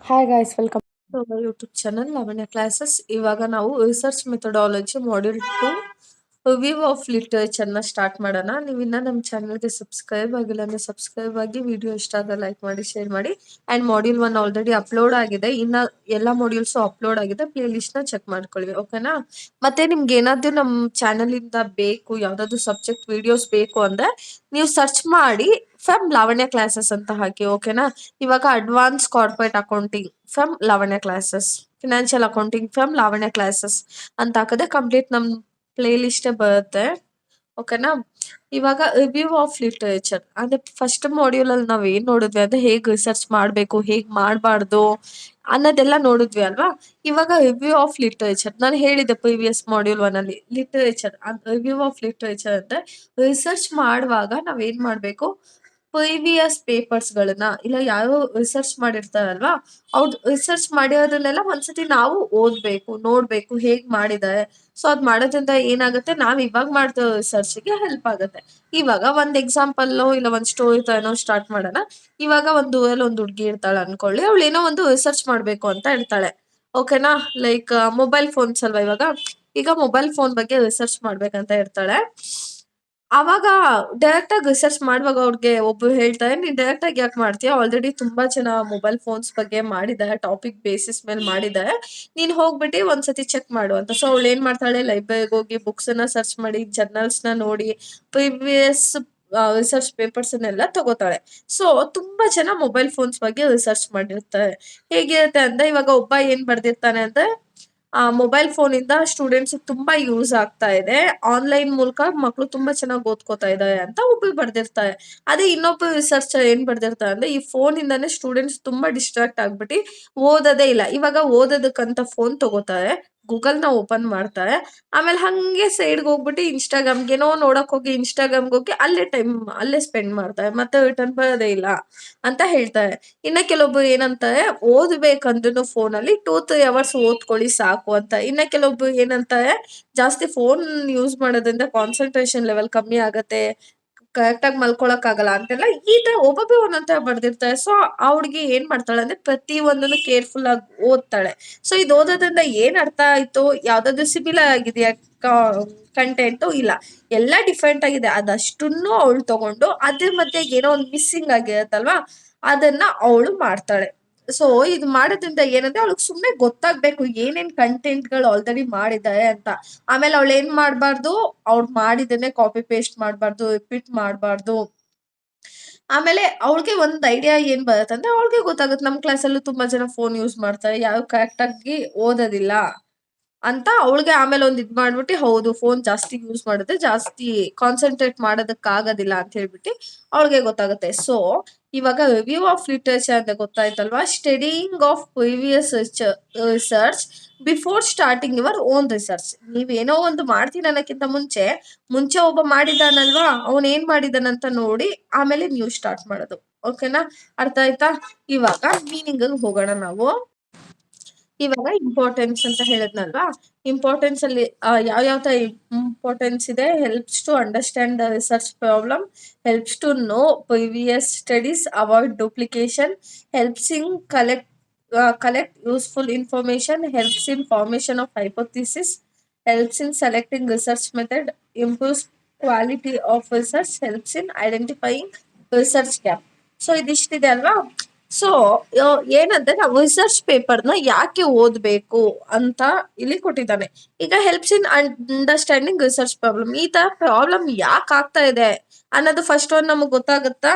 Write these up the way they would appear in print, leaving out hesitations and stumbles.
Hi guys, welcome. YouTube channel Lavanya classes. ಇವಾಗ ನಾವು research methodology module 2 view of ಲಿಟರೇಚರ್ನ start ಮಾಡೋಣ. ನೀವು ಇನ್ನ ನಮ್ಮ ಚಾನಲ್ಗೆ ಸಬ್ಸ್ಕ್ರೈಬ್ ಆಗಿಲ್ಲ ಅಂದ್ರೆ ಸಬ್ಸ್ಕ್ರೈಬ್ ಆಗಿ, ವಿಡಿಯೋ ಇಷ್ಟ ಆದ ಲೈಕ್ ಮಾಡಿ, ಶೇರ್ ಮಾಡಿ. ಅಂಡ್ ಮಾಡ್ಯೂಲ್ 1 ಆಲ್ರೆಡಿ ಅಪ್ಲೋಡ್ ಆಗಿದೆ, ಇನ್ನ ಎಲ್ಲ ಮಾಡ್ಯೂಲ್ಸ್ ಅಪ್ಲೋಡ್ ಆಗಿದೆ. ಪ್ಲೇ ಲಿಸ್ಟ್ ನ ಚೆಕ್ ಮಾಡ್ಕೊಳ್ಳಿ, ಓಕೆನಾ? ಮತ್ತೆ ನಿಮ್ಗೆ ಏನಾದ್ರು ನಮ್ಮ ಚಾನಲ್ ಇಂದ ಬೇಕು, ಯಾವ್ದಾದ್ರು ಸಬ್ಜೆಕ್ಟ್ ವಿಡಿಯೋಸ್ ಬೇಕು ಅಂದ್ರೆ ನೀವು ಸರ್ಚ್ ಮಾಡಿ ಫ್ರಮ್ ಲಾವಣ್ಯ ಕ್ಲಾಸಸ್ ಅಂತ ಹಾಕಿ, ಓಕೆನಾ? ಇವಾಗ advance corporate accounting from Lavanya classes, financial accounting from Lavanya classes ಅಂತ ಹಾಕಿದ್ರೆ ಕಂಪ್ಲೀಟ್ ನಮ್ ಪ್ಲೇ ಲಿಸ್ಟೇ ಬರುತ್ತೆ, ಓಕೆನಾ? ಇವಾಗ ರಿವ್ಯೂ ಆಫ್ ಲಿಟರೇಚರ್ ಅಂದ್ರೆ ಫಸ್ಟ್ ಮಾಡ್ಯೂಲ್ ಅಲ್ಲಿ ನಾವ್ ಏನ್ ನೋಡಿದ್ವಿ ಅಂದ್ರೆ ಹೇಗ್ ರಿಸರ್ಚ್ ಮಾಡ್ಬೇಕು, ಹೇಗ್ ಮಾಡ್ಬಾರ್ದು ಅನ್ನೋದೆಲ್ಲ ನೋಡಿದ್ವಿ ಅಲ್ವಾ? ಇವಾಗ ರಿವ್ಯೂ ಆಫ್ ಲಿಟರೇಚರ್ ನಾನು ಹೇಳಿದೆ ಪ್ರಿವಿಯಸ್ ಮಾಡ್ಯೂಲ್ 1 ಅಲ್ಲಿ. ಲಿಟರೇಚರ್ ರಿವ್ಯೂ ಆಫ್ ಲಿಟರೇಚರ್ ಅಂದ್ರೆ ರಿಸರ್ಚ್ ಮಾಡುವಾಗ ನಾವ್ ಏನ್ ಮಾಡ್ಬೇಕು, ಪ್ರಿವಿಯಸ್ ಪೇಪರ್ಸ್ಗಳನ್ನ ಇಲ್ಲ ಯಾರೋ ರಿಸರ್ಚ್ ಮಾಡಿರ್ತಾರಲ್ವಾ, ಅವ್ರು ರಿಸರ್ಚ್ ಮಾಡಿರೋದನ್ನೆಲ್ಲ ಒಂದ್ಸತಿ ನಾವು ಓದ್ಬೇಕು, ನೋಡ್ಬೇಕು ಹೇಗ್ ಮಾಡಿದ್ದಾರೆ. ಸೊ ಅದ್ ಮಾಡೋದ್ರಿಂದ ಏನಾಗುತ್ತೆ, ನಾವ್ ಇವಾಗ ಮಾಡ್ತಿರೋ ರಿಸರ್ಚ್ಗೆ ಹೆಲ್ಪ್ ಆಗುತ್ತೆ. ಇವಾಗ ಒಂದ್ ಎಕ್ಸಾಂಪಲ್ ಇಲ್ಲ ಒಂದ್ ಸ್ಟೋರಿ ತರನೋ ಸ್ಟಾರ್ಟ್ ಮಾಡೋಣ. ಇವಾಗ ಒಂದು ಊರಲ್ಲಿ ಒಂದು ಹುಡ್ಗಿ ಇರ್ತಾಳೆ ಅನ್ಕೊಳ್ಳಿ, ಅವಳು ಏನೋ ಒಂದು ರಿಸರ್ಚ್ ಮಾಡ್ಬೇಕು ಅಂತ ಇರ್ತಾಳೆ, ಓಕೆನಾ? ಲೈಕ್ ಮೊಬೈಲ್ ಫೋನ್ಸ್ ಅಲ್ವಾ ಇವಾಗ, ಈಗ ಮೊಬೈಲ್ ಫೋನ್ ಬಗ್ಗೆ ರಿಸರ್ಚ್ ಮಾಡ್ಬೇಕಂತ ಇರ್ತಾಳೆ. ಅವಾಗ ಡೈರೆಕ್ಟ್ ಆಗಿ ರಿಸರ್ಚ್ ಮಾಡುವಾಗ ಅವ್ರಿಗೆ ಒಬ್ರು ಹೇಳ್ತಾರೆ, ನೀನ್ ಡೈರೆಕ್ಟ್ ಆಗಿ ಯಾಕೆ ಮಾಡ್ತೀಯ, ಆಲ್ರೆಡಿ ತುಂಬಾ ಜನ ಮೊಬೈಲ್ ಫೋನ್ಸ್ ಬಗ್ಗೆ ಮಾಡಿದ್ದಾರೆ, ಟಾಪಿಕ್ ಬೇಸಿಸ್ ಮೇಲೆ ಮಾಡಿದ್ದಾರೆ, ನೀನ್ ಹೋಗ್ಬಿಟ್ಟು ಒಂದ್ಸತಿ ಚೆಕ್ ಮಾಡು ಅಂತ. ಸೊ ಅವಳು ಏನ್ ಮಾಡ್ತಾಳೆ, ಲೈಬ್ರರಿಗೆ ಹೋಗಿ ಬುಕ್ಸ್ ನ ಸರ್ಚ್ ಮಾಡಿ, ಜರ್ನಲ್ಸ್ ನ ನೋಡಿ, ಪ್ರಿವಿಯಸ್ ರಿಸರ್ಚ್ ಪೇಪರ್ಸ್ ಅನ್ನೆಲ್ಲ ತಗೋತಾಳೆ. ಸೊ ತುಂಬಾ ಜನ ಮೊಬೈಲ್ ಫೋನ್ಸ್ ಬಗ್ಗೆ ರಿಸರ್ಚ್ ಮಾಡಿರ್ತಾರೆ. ಹೇಗಿರುತ್ತೆ ಅಂದ್ರೆ, ಇವಾಗ ಒಬ್ಬ ಏನ್ ಬರ್ದಿರ್ತಾನೆ ಅಂದ್ರೆ, ಮೊಬೈಲ್ ಫೋನ್ ಇಂದ ಸ್ಟೂಡೆಂಟ್ಸ್ ತುಂಬಾ ಯೂಸ್ ಆಗ್ತಾ ಇದೆ, ಆನ್ಲೈನ್ ಮೂಲಕ ಮಕ್ಕಳು ತುಂಬಾ ಚೆನ್ನಾಗಿ ಓದ್ಕೋತಾ ಇದ್ದಾರೆ ಅಂತ ಒಬ್ರು ಬರ್ದಿರ್ತಾರೆ. ಅದೇ ಇನ್ನೊಬ್ಬ ರಿಸರ್ಚರ್ ಏನ್ ಬರ್ದಿರ್ತಾರೆ ಅಂದ್ರೆ, ಈ ಫೋನ್ ಇಂದಾನೆ ಸ್ಟೂಡೆಂಟ್ಸ್ ತುಂಬಾ ಡಿಸ್ಟ್ರಾಕ್ಟ್ ಆಗ್ಬಿಟ್ಟು ಓದೋದೇ ಇಲ್ಲ. ಇವಾಗ ಓದೋದಕ್ಕಂತ ಫೋನ್ ತಗೋತಾರೆ, ಗೂಗಲ್ ನ ಓಪನ್ ಮಾಡ್ತಾರೆ, ಆಮೇಲೆ ಹಂಗೆ ಸೈಡ್ಗೆ ಹೋಗ್ಬಿಟ್ಟು ಇನ್ಸ್ಟಾಗ್ರಾಮ್ಗೆ ಏನೋ ನೋಡಕ್ ಹೋಗಿ ಇನ್ಸ್ಟಾಗ್ರಾಮ್ಗೆ ಹೋಗಿ ಅಲ್ಲೇ ಸ್ಪೆಂಡ್ ಮಾಡ್ತಾರೆ, ಮತ್ತೆ ರಿಟರ್ನ್ ಬರೋದೇ ಇಲ್ಲ ಅಂತ ಹೇಳ್ತಾರೆ. ಇನ್ನ ಕೆಲವೊಬ್ರು ಏನಂತಾರೆ, ಓದ್ಬೇಕಂದ್ರೂ ಫೋನಲ್ಲಿ 2-3 ಅವರ್ಸ್ ಓದ್ಕೊಳ್ಳಿ ಸಾಕು ಅಂತ. ಇನ್ನ ಕೆಲವೊಬ್ರು ಏನಂತಾರೆ, ಜಾಸ್ತಿ ಫೋನ್ ಯೂಸ್ ಮಾಡೋದ್ರಿಂದ ಕಾನ್ಸಂಟ್ರೇಷನ್ ಲೆವೆಲ್ ಕಮ್ಮಿ ಆಗತ್ತೆ, ಕರೆಕ್ಟ್ ಆಗಿ ಮಲ್ಕೊಳಕ್ ಆಗಲ್ಲ ಅಂತೆಲ್ಲ ಈ ತರ ಒಬ್ಬೊಬ್ರು ಒಂದೊಂದ್ ಬರ್ದಿರ್ತಾರೆ. ಸೊ ಆ ಹುಡ್ಗಿ ಏನ್ ಮಾಡ್ತಾಳೆ ಅಂದ್ರೆ, ಪ್ರತಿ ಒಂದನ್ನು ಕೇರ್ಫುಲ್ ಆಗಿ ಓದ್ತಾಳೆ. ಸೊ ಇದು ಓದೋದ್ರಿಂದ ಏನ್ ಅರ್ಥ ಆಯ್ತು, ಯಾವ್ದಾದ್ರು ಸಿಮಿಲರ್ ಆಗಿದೆಯಾ ಕಂಟೆಂಟು, ಇಲ್ಲ, ಎಲ್ಲ ಡಿಫ್ರೆಂಟ್ ಆಗಿದೆ, ಅದಷ್ಟನ್ನು ಅವಳು ತಗೊಂಡು ಅದ್ರ ಮಧ್ಯೆ ಏನೋ ಒಂದು ಮಿಸ್ಸಿಂಗ್ ಆಗಿರತ್ತಲ್ವಾ, ಅದನ್ನ ಅವಳು ಮಾಡ್ತಾಳೆ. ಸೊ ಇದು ಮಾಡೋದ್ರಿಂದ ಏನಂದ್ರೆ, ಅವಳಿಗೆ ಸುಮ್ನೆ ಗೊತ್ತಾಗ್ಬೇಕು ಏನೇನ್ ಕಂಟೆಂಟ್ ಗಳು ಆಲ್ರೆಡಿ ಮಾಡಿದ್ದಾರೆ ಅಂತ. ಆಮೇಲೆ ಅವಳು ಏನ್ ಮಾಡ್ಬಾರ್ದು, ಅವ್ಳು ಮಾಡಿದ್ದನ್ನೇ ಕಾಪಿ ಪೇಸ್ಟ್ ಮಾಡ್ಬಾರ್ದು, ರಿಪೀಟ್ ಮಾಡ್ಬಾರ್ದು. ಆಮೇಲೆ ಅವಳಿಗೆ ಒಂದ್ ಐಡಿಯಾ ಏನ್ ಬರುತ್ತಂದ್ರೆ, ಅವಳಿಗೆ ಗೊತ್ತಾಗುತ್ತೆ ನಮ್ ಕ್ಲಾಸಲ್ಲೂ ತುಂಬಾ ಜನ ಫೋನ್ ಯೂಸ್ ಮಾಡ್ತಾರೆ, ಯಾರು ಕರೆಕ್ಟ್ ಆಗಿ ಓದೋದಿಲ್ಲ ಅಂತ. ಅವಳಿಗೆ ಆಮೇಲೆ ಒಂದ್ ಇದ್ ಮಾಡ್ಬಿಟ್ಟು, ಹೌದು ಫೋನ್ ಜಾಸ್ತಿ ಯೂಸ್ ಮಾಡಿದ್ರೆ ಜಾಸ್ತಿ ಕಾನ್ಸಂಟ್ರೇಟ್ ಮಾಡೋದಕ್ ಆಗೋದಿಲ್ಲ ಅಂತ ಹೇಳ್ಬಿಟ್ಟು ಅವಳಿಗೆ ಗೊತ್ತಾಗುತ್ತೆ. ಸೊ ಇವಾಗ ರಿವ್ಯೂ ಆಫ್ ಲಿಟರೇಚರ್ ಅಂತ ಗೊತ್ತಾಯ್ತಲ್ವಾ, studying of previous research before starting your own research. ನೀವೇನೋ ಒಂದು ಮಾಡ್ತೀನಿ ಅನ್ನೋಕ್ಕಿಂತ ಮುಂಚೆ ಒಬ್ಬ ಮಾಡಿದಾನಲ್ವಾ, ಅವನ್ ಏನ್ ಮಾಡಿದಾನಂತ ನೋಡಿ ಆಮೇಲೆ ನೀವು ಸ್ಟಾರ್ಟ್ ಮಾಡೋದು, ಓಕೆನಾ? ಅರ್ಥ ಆಯ್ತಾ? ಇವಾಗ ಮೀನಿಂಗ್ ಹೋಗೋಣ ನಾವು. ಇವಾಗ ಇಂಪಾರ್ಟೆನ್ಸ್ ಅಂತ ಹೇಳಿದ್ನಲ್ವಾ, ಇಂಪಾರ್ಟೆನ್ಸ್ ಅಲ್ಲಿ ಯಾವ ತರ ಇಂಪಾರ್ಟೆನ್ಸ್ ಇದೆ, helps to understand the research problem, helps to know previous studies, avoid duplication, helps in collect useful information, helps in formation of hypothesis, helps in selecting research method, improves quality of research, helps in identifying research gap. So ಇದಿಷ್ಟಿದೆ ಅಲ್ವಾ? So ಏನಂದ್ರೆ, ನಾವು research ಪೇಪರ್ನ ಯಾಕೆ ಓದ್ಬೇಕು ಅಂತ ಇಲ್ಲಿ ಕೊಟ್ಟಿದ್ದಾನೆ. ಈಗ helps in understanding research problem, ಈ ತರ ಪ್ರಾಬ್ಲಮ್ ಯಾಕೆ ಆಗ್ತಾ ಇದೆ ಅನ್ನೋದು ಫಸ್ಟ್ ಒಂದು ನಮಗ್ ಗೊತ್ತಾಗುತ್ತಾ?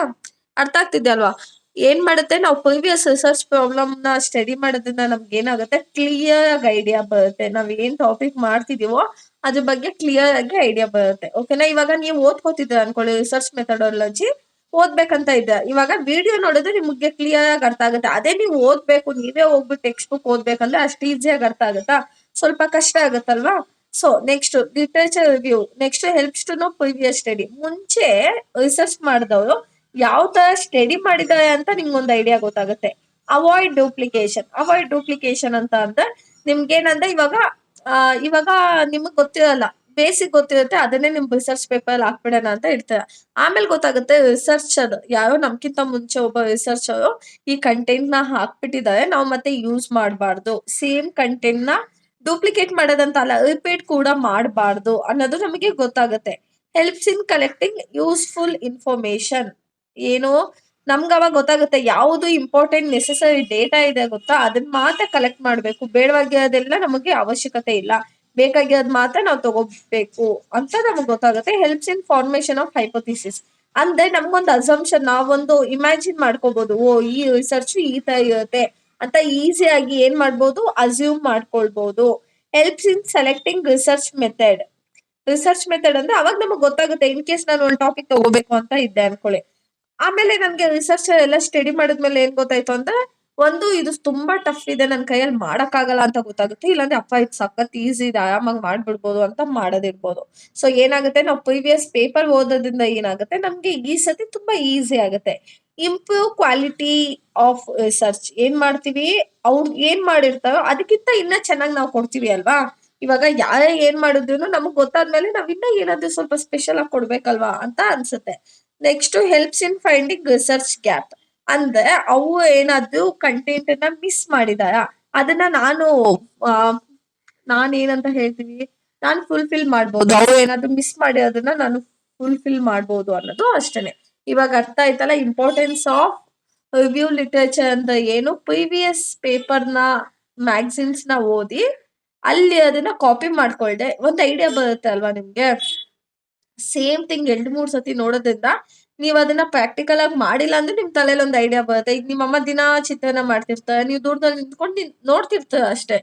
ಅರ್ಥ ಆಗ್ತಿದೆ ಅಲ್ವಾ? ಏನ್ ಮಾಡುತ್ತೆ, ನಾವು ಪ್ರಿವಿಯಸ್ ರಿಸರ್ಚ್ ಪ್ರಾಬ್ಲಮ್ ನ ಸ್ಟಡಿ ಮಾಡೋದ್ರಿಂದ ನಮ್ಗೆ ಏನಾಗುತ್ತೆ, ಕ್ಲಿಯರ್ ಆಗಿ ಐಡಿಯಾ ಬರುತ್ತೆ. ನಾವ್ ಏನ್ ಟಾಪಿಕ್ ಮಾಡ್ತಿದೀವೋ ಅದ್ರ ಬಗ್ಗೆ ಕ್ಲಿಯರ್ ಆಗಿ ಐಡಿಯಾ ಬರುತ್ತೆ, ಓಕೆನಾ? ಇವಾಗ ನೀವು ಓದ್ಕೋತಿದ್ರ ಅನ್ಕೊಳ್ಳಿ, ರಿಸರ್ಚ್ ಮೆಥಡಾಲಜಿ ಓದ್ಬೇಕಂತ ಇದೆ, ಇವಾಗ ವಿಡಿಯೋ ನೋಡಿದ್ರೆ ನಿಮ್ಗೆ ಕ್ಲಿಯರ್ ಆಗಿ ಅರ್ಥ ಆಗುತ್ತೆ. ಅದೇ ನೀವು ಓದ್ಬೇಕು, ನೀವೇ ಹೋಗ್ಬಿಟ್ಟು ಟೆಕ್ಸ್ಟ್ ಬುಕ್ ಓದ್ಬೇಕಂದ್ರೆ ಅಷ್ಟು ಈಸಿಯಾಗಿ ಅರ್ಥ ಆಗುತ್ತಾ? ಸ್ವಲ್ಪ ಕಷ್ಟ ಆಗುತ್ತಲ್ವಾ? So next literature review, next helps to know previous study. ಮುಂಚೆ ರಿಸರ್ಚ್ ಮಾಡಿದವರು ಯಾವ ತರ ಸ್ಟಡಿ ಮಾಡಿದ್ದಾರೆ ಅಂತ ನಿಮ್ಗೊಂದು ಐಡಿಯಾ ಗೊತ್ತಾಗುತ್ತೆ. ಅವಾಯ್ಡ್ ಡೂಪ್ಲಿಕೇಶನ್ ಅಂತ ಅಂದ್ರೆ ನಿಮ್ಗೇನಂದ್ರೆ, ಇವಾಗ ನಿಮಗ್ ಗೊತ್ತಿರಲ್ಲ, ಬೇಸಿಕ್ ಗೊತ್ತಿರುತ್ತೆ ಅದನ್ನೇ ನಿಮ್ ರಿಸರ್ಚ್ ಪೇಪರ್ ಹಾಕ್ಬಿಡೋಣ ಅಂತ ಇಡ್ತಾರೆ. ಆಮೇಲೆ ಗೊತ್ತಾಗುತ್ತೆ ರಿಸರ್ಚರ್ ಯಾರೋ ನಮ್ಕಿಂತ ಮುಂಚೆ ಒಬ್ಬ ರಿಸರ್ಚರ್ ಈ ಕಂಟೆಂಟ್ ನ ಹಾಕ್ಬಿಟ್ಟಿದ್ದಾರೆ, ನಾವು ಮತ್ತೆ ಯೂಸ್ ಮಾಡಬಾರ್ದು, ಸೇಮ್ ಕಂಟೆಂಟ್ ನ ಡೂಪ್ಲಿಕೇಟ್ ಮಾಡೋದಂತ ಅಲ್ಲ, ರಿಪೀಟ್ ಕೂಡ ಮಾಡಬಾರ್ದು ಅನ್ನೋದು ನಮಗೆ ಗೊತ್ತಾಗುತ್ತೆ. Helps in collecting useful information. ಏನು ನಮ್ಗೆ ಅವಾಗ ಗೊತ್ತಾಗುತ್ತೆ ಯಾವುದು ಇಂಪಾರ್ಟೆಂಟ್ ನೆಸೆಸರಿ ಡೇಟಾ ಇದೆ ಗೊತ್ತಾ, ಅದನ್ನ ಮಾತ್ರ ಕಲೆಕ್ಟ್ ಮಾಡಬೇಕು, ಬೇಡವಾಗಿರೋದೆಲ್ಲ ನಮಗೆ ಅವಶ್ಯಕತೆ ಇಲ್ಲ, ಬೇಕಾಗಿರೋದು ಮಾತ್ರ ನಾವು ತಗೋಬೇಕು ಅಂತ ನಮಗೆ ಗೊತ್ತಾಗುತ್ತೆ. Helps in formation of hypothesis. ಅಂದ್ರೆ ನಮ್ಗೊಂದು ಅಸಂಪ್ಷನ್, ನಾವೊಂದು ಇಮ್ಯಾಜಿನ್ ಮಾಡ್ಕೋಬಹುದು, ಓ ಈ ರಿಸರ್ಚ್ ಈ ತರ ಇರುತ್ತೆ ಅಂತ ಈಸಿಯಾಗಿ ಏನ್ ಮಾಡ್ಬೋದು, ಅಸ್ಯೂಮ್ ಮಾಡ್ಕೊಳ್ಬಹುದು. Helps in selecting research method ಅಂದ್ರೆ ಅವಾಗ ನಮಗೆ ಗೊತ್ತಾಗುತ್ತೆ, ಇನ್ ಕೇಸ್ ನಾನು ಒಂದು ಟಾಪಿಕ್ ತಗೋಬೇಕು ಅಂತ ಇದ್ದೆ ಅನ್ಕೊಳ್ಳಿ, ಆಮೇಲೆ ನನ್ಗೆ ರಿಸರ್ಚ್ ಎಲ್ಲ ಸ್ಟಡಿ ಮಾಡಿದ್ಮೇಲೆ ಏನ್ ಗೊತ್ತಾಯ್ತು ಅಂದ್ರೆ, ಒಂದು ಇದು ತುಂಬಾ ಟಫ್ ಇದೆ, ನನ್ ಕೈಯಲ್ಲಿ ಮಾಡಕ್ಕಾಗಲ್ಲ ಅಂತ ಗೊತ್ತಾಗುತ್ತೆ, ಇಲ್ಲಾಂದ್ರೆ ಅಪ್ಪ ಇದು ಸಖತ್ ಈಸಿ ಇದೆ ಆರಾಮಾಗಿ ಮಾಡ್ಬಿಡ್ಬೋದು ಅಂತ ಮಾಡೋದಿರ್ಬೋದು. ಸೊ ಏನಾಗುತ್ತೆ, ನಾವು ಪ್ರೀವಿಯಸ್ ಪೇಪರ್ ಓದೋದ್ರಿಂದ ಏನಾಗುತ್ತೆ, ನಮ್ಗೆ ಈ ಸತಿ ತುಂಬಾ ಈಸಿ ಆಗುತ್ತೆ. Improve quality of research. ಏನ್ ಮಾಡ್ತೀವಿ, ಅವ್ರು ಏನ್ ಮಾಡಿರ್ತಾರೋ ಅದಕ್ಕಿಂತ ಇನ್ನ ಚೆನ್ನಾಗಿ ನಾವು ಕೊಡ್ತೀವಿ ಅಲ್ವಾ. ಇವಾಗ ಯಾರೇ ಏನ್ ಮಾಡಿದ್ರು ನಮಗ್ ಗೊತ್ತಾದ್ಮೇಲೆ ನಾವ್ ಇನ್ನ ಏನಾದ್ರೂ ಸ್ವಲ್ಪ ಸ್ಪೆಷಲ್ ಆಗಿ ಕೊಡ್ಬೇಕಲ್ವಾ ಅಂತ ಅನ್ಸುತ್ತೆ. Next helps in finding research gap. ಅಂದ್ರೆ ಅವು ಏನಾದ್ರು ಕಂಟೆಂಟ್ ನ ಮಿಸ್ ಮಾಡಿದಾರ, ಅದನ್ನ ಆ, ಏನಂತ ಹೇಳ್ತೀವಿ, ನಾನು ಫುಲ್ಫಿಲ್ ಮಾಡ್ಬೋದು, ಅವ್ರು ಏನಾದ್ರು ಮಿಸ್ ಮಾಡಿರೋದನ್ನ ನಾನು ಫುಲ್ಫಿಲ್ ಮಾಡ್ಬೋದು ಅನ್ನೋದು ಅಷ್ಟೇನೆ. ಇವಾಗ ಅರ್ಥ ಆಯ್ತಲ್ಲ ಇಂಪಾರ್ಟೆನ್ಸ್ ಆಫ್ ರಿವ್ಯೂ ಲಿಟರೇಚರ್ ಅಂತ ಏನು. ಪ್ರೀವಿಯಸ್ ಪೇಪರ್ನ ಮ್ಯಾಗಝಿನ್ಸ್ ನ ಓದಿ ಅಲ್ಲಿ ಅದನ್ನ ಕಾಪಿ ಮಾಡ್ಕೊಳ್ದೆ ಒಂದ್ ಐಡಿಯಾ ಬರುತ್ತೆ ಅಲ್ವಾ ನಿಮ್ಗೆ. ಸೇಮ್ ಥಿಂಗ್ 2-3 ಸತಿ ನೋಡೋದ್ರಿಂದ ನೀವ್ ಅದನ್ನ ಪ್ರಾಕ್ಟಿಕಲ್ ಆಗಿ ಮಾಡಿಲ್ಲ ಅಂದ್ರೆ ನಿಮ್ ತಲೆಯಲ್ಲಿ ಒಂದ್ ಐಡಿಯಾ ಬರುತ್ತೆ. ಈಗ ನಿಮ್ಮ ಅಮ್ಮ ದಿನಾ ಚಿತ್ರಾನ್ನ ಮಾಡ್ತಿರ್ತಾರೆ, ನೀವು ದೂರದಲ್ಲಿ ನಿಂತ್ಕೊಂಡು ನೋಡ್ತಿರ್ತೀರ ಅಷ್ಟೇ,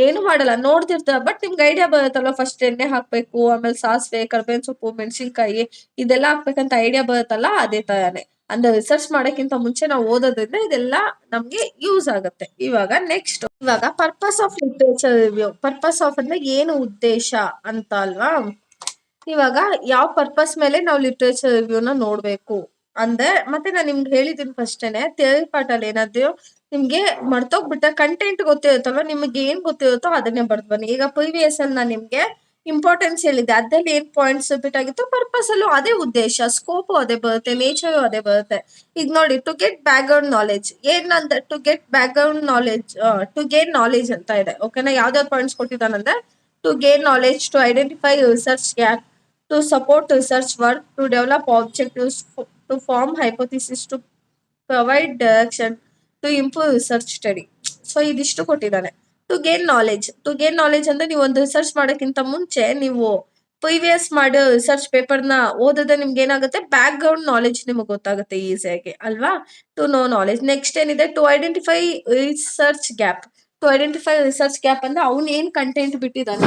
ಏನು ಮಾಡಲ್ಲ ನೋಡ್ತಿರ್ತೀರ, ಬಟ್ ನಿಮ್ಗೆ ಐಡಿಯಾ ಬರುತ್ತಲ್ವಾ, ಫಸ್ಟ್ ಎಣ್ಣೆ ಹಾಕ್ಬೇಕು, ಆಮೇಲೆ ಸಾಸಿವೆ, ಕರ್ಬೇವಿನ ಸೊಪ್ಪು, ಮೆಣಸಿನ್ಕಾಯಿ ಇದೆಲ್ಲ ಹಾಕ್ಬೇಕಂತ ಐಡಿಯಾ ಬರುತ್ತಲ್ಲ, ಅದೇ ತರಾನೇ. ಅಂದ್ರೆ ರಿಸರ್ಚ್ ಮಾಡೋಕ್ಕಿಂತ ಮುಂಚೆ ನಾವು ಓದೋದ್ರಿಂದ ಇದೆಲ್ಲ ನಮ್ಗೆ ಯೂಸ್ ಆಗುತ್ತೆ. ಇವಾಗ purpose of literature review. Purpose of ಅಂದ್ರೆ ಏನು ಉದ್ದೇಶ ಅಂತ ಅಲ್ವಾ. ಇವಾಗ ಯಾವ ಪರ್ಪಸ್ ಮೇಲೆ ನಾವು ಲಿಟ್ರೇಚರ್ ರಿವ್ಯೂನ ನೋಡ್ಬೇಕು ಅಂದ್ರೆ, ಮತ್ತೆ ನಾನು ನಿಮ್ಗೆ ಹೇಳಿದ್ದೀನಿ ಫಸ್ಟೇನೆ, ಥಿಯರಿ ಪಾರ್ಟ್ ಅಲ್ಲಿ ಏನಾದ್ರು ನಿಮ್ಗೆ ಮರ್ತೋಗ್ಬಿಟ್ಟ ಕಂಟೆಂಟ್ ಗೊತ್ತಿರುತ್ತಲ್ವ, ನಿಮ್ಗೆ ಏನ್ ಗೊತ್ತಿರುತ್ತೋ ಅದನ್ನೇ ಬರ್ದ್ ಬನ್ನಿ. ಈಗ ಪ್ರಿವಿಯಸ್ ಅಲ್ಲಿ ನಾನು ನಿಮ್ಗೆ ಇಂಪಾರ್ಟೆನ್ಸ್ ಹೇಳಿದ್ದೆ, ಅದ್ರಲ್ಲಿ ಏನ್ ಪಾಯಿಂಟ್ಸ್ ರಿಪೀಟ್ ಆಗಿತ್ತು, ಪರ್ಪಸ್ ಅಲ್ಲೂ ಅದೇ ಉದ್ದೇಶ, ಸ್ಕೋಪು ಅದೇ ಬರುತ್ತೆ, ನೇಚರು ಅದೇ ಬರುತ್ತೆ. ಈಗ ನೋಡಿ, to get background knowledge ಏನಂದ್ರೆ, to get background knowledge, to gain knowledge ಅಂತ ಇದೆ. ಓಕೆನಾ, ಯಾವ್ದಾವ್ದು ಪಾಯಿಂಟ್ಸ್ ಕೊಟ್ಟಿದ್ದಾನಂದ್ರೆ, to gain knowledge, to identify research gap, to support research work, to develop objectives, to form hypothesis, to provide direction, to improve research study. So ಇದಿಷ್ಟು ಕೊಟ್ಟಿದ್ದಾನೆ. To gain knowledge ಅಂದ್ರೆ ನೀವು ಒಂದು ರಿಸರ್ಚ್ ಮಾಡೋಕ್ಕಿಂತ ಮುಂಚೆ ನೀವು ಪ್ರೀವಿಯಸ್ ಮಾಡೋ ರಿಸರ್ಚ್ ಪೇಪರ್ನ ಓದಿದ್ರೆ ನಿಮ್ಗೆ ಏನಾಗುತ್ತೆ, ಬ್ಯಾಕ್ ಗ್ರೌಂಡ್ ನಾಲೆಜ್ ನಿಮಗೆ ಗೊತ್ತಾಗುತ್ತೆ ಈಸಿಯಾಗಿ ಅಲ್ವಾ. To know knowledge. ನೆಕ್ಸ್ಟ್ ಏನಿದೆ, ಟು ಐಡೆಂಟಿಫೈ ರಿಸರ್ಚ್ ಗ್ಯಾಪ್. ಅಂದ್ರೆ ಅವ್ನು ಏನ್ ಕಂಟೆಂಟ್ ಬಿಟ್ಟಿದ್ದಾನೆ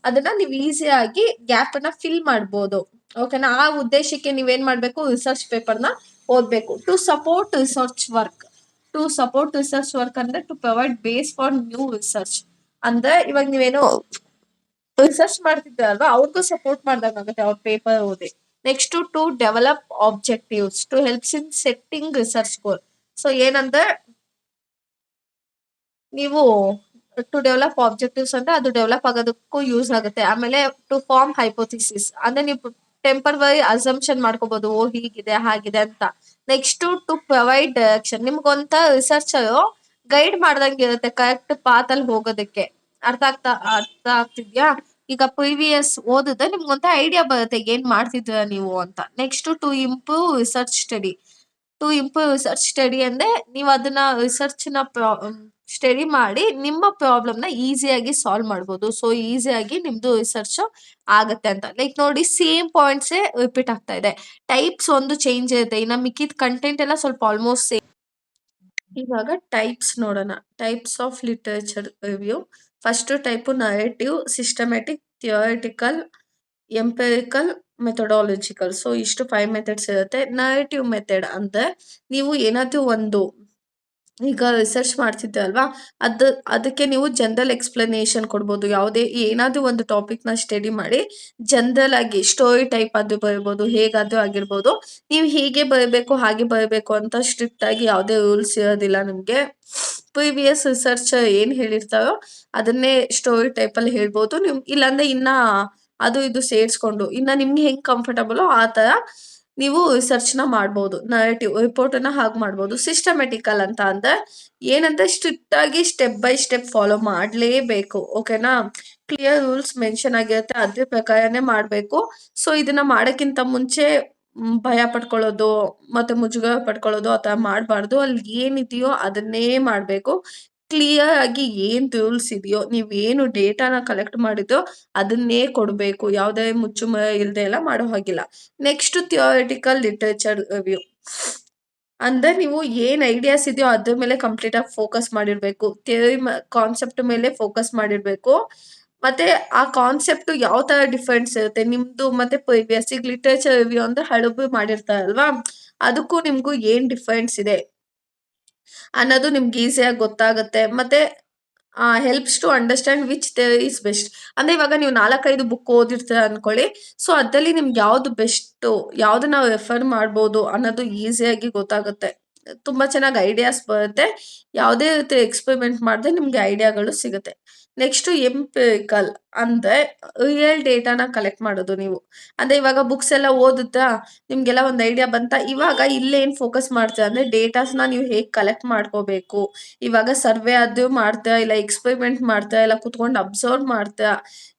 ಅದನ್ನ ನೀವು ಈಸಿಯಾಗಿ ಗ್ಯಾಪ್ ಅನ್ನ ಫಿಲ್ ಮಾಡ್ಬೋದು. ಓಕೆನಾ, ಆ ಉದ್ದೇಶಕ್ಕೆ ನೀವೇನ್ ಮಾಡ್ಬೇಕು, ರಿಸರ್ಚ್ ಪೇಪರ್ನ ಓದ್ಬೇಕು. ಟು ಸಪೋರ್ಟ್ ರಿಸರ್ಚ್ ವರ್ಕ್ ಅಂದ್ರೆ to provide base for new research. ಅಂದ್ರೆ ಇವಾಗ ನೀವೇನೋ ರಿಸರ್ಚ್ ಮಾಡ್ತಿದ್ದೆ ಅಲ್ವಾ, ಅವ್ರಿಗೂ ಸಪೋರ್ಟ್ ಮಾಡ್ದಂಗಾಗುತ್ತೆ ಅವ್ರ ಪೇಪರ್ ಓದಿ. Next to develop objectives, to helps in setting research goal. So ಏನಂದ್ರೆ ನೀವು ಟು ಡೆವಲಪ್ ಆಬ್ಜೆಕ್ಟಿವ್ಸ್ ಅಂದ್ರೆ ಅದು ಡೆವಲಪ್ ಆಗೋದಕ್ಕೂ ಯೂಸ್ ಆಗುತ್ತೆ. ಆಮೇಲೆ ಟು ಫಾರ್ಮ್ ಹೈಪೋಥಿಸಿಸ್ ಅಂದ್ರೆ ನೀವು ಟೆಂಪರರಿ ಅಸಂಪ್ಷನ್ ಮಾಡ್ಕೋಬಹುದು, ಓ ಹೀಗಿದೆ ಹಾಗಿದೆ ಅಂತ. ನೆಕ್ಸ್ಟ್ ಟು ಪ್ರೊವೈಡ್ ಡೈರೆಕ್ಷನ್, ನಿಮ್ಗೊಂತ ರಿಸರ್ಚರ್ ಗೈಡ್ ಮಾಡ್ದಂಗೆ ಇರುತ್ತೆ ಕರೆಕ್ಟ್ ಪಾತ್ ಅಲ್ಲಿ ಹೋಗೋದಕ್ಕೆ. ಅರ್ಥ ಆಗ್ತಿದ್ಯಾ. ಈಗ ಪ್ರೀವಿಯಸ್ ಓದಿದ್ರೆ ನಿಮ್ಗೊಂತ ಐಡಿಯಾ ಬರುತ್ತೆ ಏನ್ ಮಾಡ್ತಿದ್ರ ನೀವು ಅಂತ. Next to improve research study ಅಂದ್ರೆ ನೀವು ಅದನ್ನ ರಿಸರ್ಚ್ ನ ಸ್ಟಡಿ ಮಾಡಿ ನಿಮ್ಮ ಪ್ರಾಬ್ಲಮ್ ನ ಈಸಿಯಾಗಿ ಸಾಲ್ವ್ ಮಾಡ್ಬೋದು. ಸೊ ಈಸಿಯಾಗಿ ನಿಮ್ದು ರಿಸರ್ಚ್ ಆಗತ್ತೆ ಅಂತ. ಲೈಕ್ ನೋಡಿ, ಸೇಮ್ ಪಾಯಿಂಟ್ಸ್ ರಿಪೀಟ್ ಆಗ್ತಾ ಇದೆ, ಟೈಪ್ಸ್ ಒಂದು ಚೇಂಜ್ ಇರುತ್ತೆ, ಇನ್ನ ಮಿಕ್ಕಿದ ಕಂಟೆಂಟ್ ಎಲ್ಲ ಸ್ವಲ್ಪ ಆಲ್ಮೋಸ್ಟ್ ಸೇಮ್. ಇವಾಗ ಟೈಪ್ಸ್ ನೋಡೋಣ. Types of literature review. First type narrative, systematic, theoretical, empirical, methodological. So ಇಷ್ಟು 5 ಮೆಥಡ್ಸ್ ಇರುತ್ತೆ. ನರೇಟಿವ್ ಮೆಥಡ್ ಅಂದ್ರೆ ನೀವು ಏನಾದ್ರೂ ಒಂದು ಈಗ ರಿಸರ್ಚ್ ಮಾಡ್ತಿದ್ದೆ ಅಲ್ವಾ, ಅದಕ್ಕೆ ನೀವು ಜನರಲ್ ಎಕ್ಸ್ಪ್ಲನೇಷನ್ ಕೊಡ್ಬೋದು. ಏನಾದ್ರೂ ಒಂದು ಟಾಪಿಕ್ ನ ಸ್ಟಡಿ ಮಾಡಿ ಜನರಲ್ ಆಗಿ ಸ್ಟೋರಿ ಟೈಪ್ ಆದ್ರೂ ಬರೀಬಹುದು, ಹೇಗಾದ್ರೂ ಆಗಿರ್ಬೋದು. ನೀವು ಹೀಗೆ ಬರಬೇಕು ಹಾಗೆ ಬರಬೇಕು ಅಂತ ಸ್ಟ್ರಿಕ್ಟ್ ಆಗಿ ಯಾವುದೇ ರೂಲ್ಸ್ ಇರೋದಿಲ್ಲ ನಿಮ್ಗೆ. ಪ್ರೀವಿಯಸ್ ರಿಸರ್ಚ್ ಏನ್ ಹೇಳಿರ್ತಾರೋ ಅದನ್ನೇ ಸ್ಟೋರಿ ಟೈಪ್ ಅಲ್ಲಿ ಹೇಳ್ಬೋದು. ಇಲ್ಲಾಂದ್ರೆ ಇನ್ನ ಅದು ಇದು ಸೇರಿಸ್ಕೊಂಡು ಇನ್ನು ನಿಮ್ಗೆ ಹೆಂಗೆ ಕಂಫರ್ಟಬಲೋ ಆ ಥರ ನೀವು ರಿಸರ್ಚ್ನ ಮಾಡ್ಬೋದು. ನರೇಟಿವ್ ರಿಪೋರ್ಟನ್ನು ಹಾಗೆ ಮಾಡ್ಬೋದು. ಸಿಸ್ಟಮೆಟಿಕಲ್ ಅಂತ ಅಂದರೆ ಏನಂದ್ರೆ ಸ್ಟ್ರಿಕ್ಟ್ ಆಗಿ ಸ್ಟೆಪ್ ಬೈ ಸ್ಟೆಪ್ ಫಾಲೋ ಮಾಡಲೇಬೇಕು. ಓಕೆನಾ? ಕ್ಲಿಯರ್ ರೂಲ್ಸ್ ಮೆನ್ಷನ್ ಆಗಿರುತ್ತೆ, ಅದ್ರ ಪ್ರಕಾರನೇ ಮಾಡಬೇಕು. ಸೊ ಇದನ್ನ ಮಾಡೋಕ್ಕಿಂತ ಮುಂಚೆ ಭಯ ಪಡ್ಕೊಳ್ಳೋದು ಮತ್ತೆ ಮುಜುಗರ ಪಡ್ಕೊಳ್ಳೋದು ಆ ಥರ ಮಾಡಬಾರ್ದು. ಅಲ್ಲಿ ಏನಿದೆಯೋ ಅದನ್ನೇ ಮಾಡಬೇಕು. ಕ್ಲಿಯರ್ ಆಗಿ ಏನು ರೂಲ್ಸ್ ಇದೆಯೋ, ನೀವೇನು ಡೇಟಾನ ಕಲೆಕ್ಟ್ ಮಾಡಿದ್ರೋ ಅದನ್ನೇ ಕೊಡಬೇಕು. ಯಾವುದೇ ಮುಚ್ಚುಮರೆ ಇಲ್ಲದೆ ಎಲ್ಲ ಮಾಡೋ ಹಾಗಿಲ್ಲ. ನೆಕ್ಸ್ಟ್ ಥಿಯೋರಿಟಿಕಲ್ ಲಿಟ್ರೇಚರ್ ರಿವ್ಯೂ ಅಂದ್ರೆ ನೀವು ಏನ್ ಐಡಿಯಾಸ್ ಇದೆಯೋ ಅದ್ರ ಮೇಲೆ ಕಂಪ್ಲೀಟ್ ಆಗಿ ಫೋಕಸ್ ಮಾಡಿರ್ಬೇಕು. ಥಿಯರಿ ಕಾನ್ಸೆಪ್ಟ್ ಮೇಲೆ ಫೋಕಸ್ ಮಾಡಿರ್ಬೇಕು. ಮತ್ತೆ ಆ ಕಾನ್ಸೆಪ್ಟ್ ಯಾವ ತರ ಡಿಫರೆನ್ಸ್ ಇರುತ್ತೆ ನಿಮ್ದು ಮತ್ತೆ ಪ್ರೀವಿಯಸ್. ಈಗ ಲಿಟ್ರೇಚರ್ ರಿವ್ಯೂ ಅಂದ್ರೆ ಹಳಬು ಮಾಡಿರ್ತಾರಲ್ವಾ, ಅದಕ್ಕೂ ನಿಮ್ಗೂ ಏನ್ ಡಿಫರೆನ್ಸ್ ಇದೆ ಅನ್ನೋದು ನಿಮ್ಗೆ ಈಸಿಯಾಗಿ ಗೊತ್ತಾಗುತ್ತೆ. ಮತ್ತೆ helps to understand which theory is best. ಅಂದ್ರೆ ಇವಾಗ ನೀವು 4-5 ಬುಕ್ ಓದಿರ್ತೀರ ಅನ್ಕೊಳ್ಳಿ. ಸೊ ಅದ್ರಲ್ಲಿ ನಿಮ್ಗೆ ಯಾವ್ದು ಬೆಸ್ಟು, ಯಾವ್ದು ನಾವು ರೆಫರ್ ಮಾಡ್ಬೋದು ಅನ್ನೋದು ಈಸಿಯಾಗಿ ಗೊತ್ತಾಗುತ್ತೆ. ತುಂಬಾ ಚೆನ್ನಾಗಿ ಐಡಿಯಾಸ್ ಬರುತ್ತೆ. ಯಾವುದೇ ರೀತಿ ಎಕ್ಸ್ಪೆರಿಮೆಂಟ್ ಮಾಡದೆ ನಿಮ್ಗೆ ಐಡಿಯಾಗಳು ಸಿಗುತ್ತೆ. ನೆಕ್ಸ್ಟ್ ಎಂಪಿರಿಕಲ್ ಅಂದ್ರೆ ರಿಯಲ್ ಡೇಟಾನ ಕಲೆಕ್ಟ್ ಮಾಡೋದು ನೀವು. ಅಂದ್ರೆ ಇವಾಗ ಬುಕ್ಸ್ ಎಲ್ಲ ಓದುತ್ತಾ ನಿಮ್ಗೆಲ್ಲ ಒಂದು ಐಡಿಯಾ ಬಂತ. ಇವಾಗ ಇಲ್ಲೇನ್ ಫೋಕಸ್ ಮಾಡ್ತೀರಾ ಅಂದ್ರೆ ಡೇಟಾಸ್ನ ನೀವು ಹೇಗೆ ಕಲೆಕ್ಟ್ ಮಾಡ್ಕೋಬೇಕು. ಇವಾಗ ಸರ್ವೆ ಅದು ಮಾಡ್ತೀರಾ, ಇಲ್ಲ ಎಕ್ಸ್ಪೆರಿಮೆಂಟ್ ಮಾಡ್ತೀರಾ, ಇಲ್ಲ ಕುತ್ಕೊಂಡು ಅಬ್ಸರ್ವ್ ಮಾಡ್ತೀರಾ,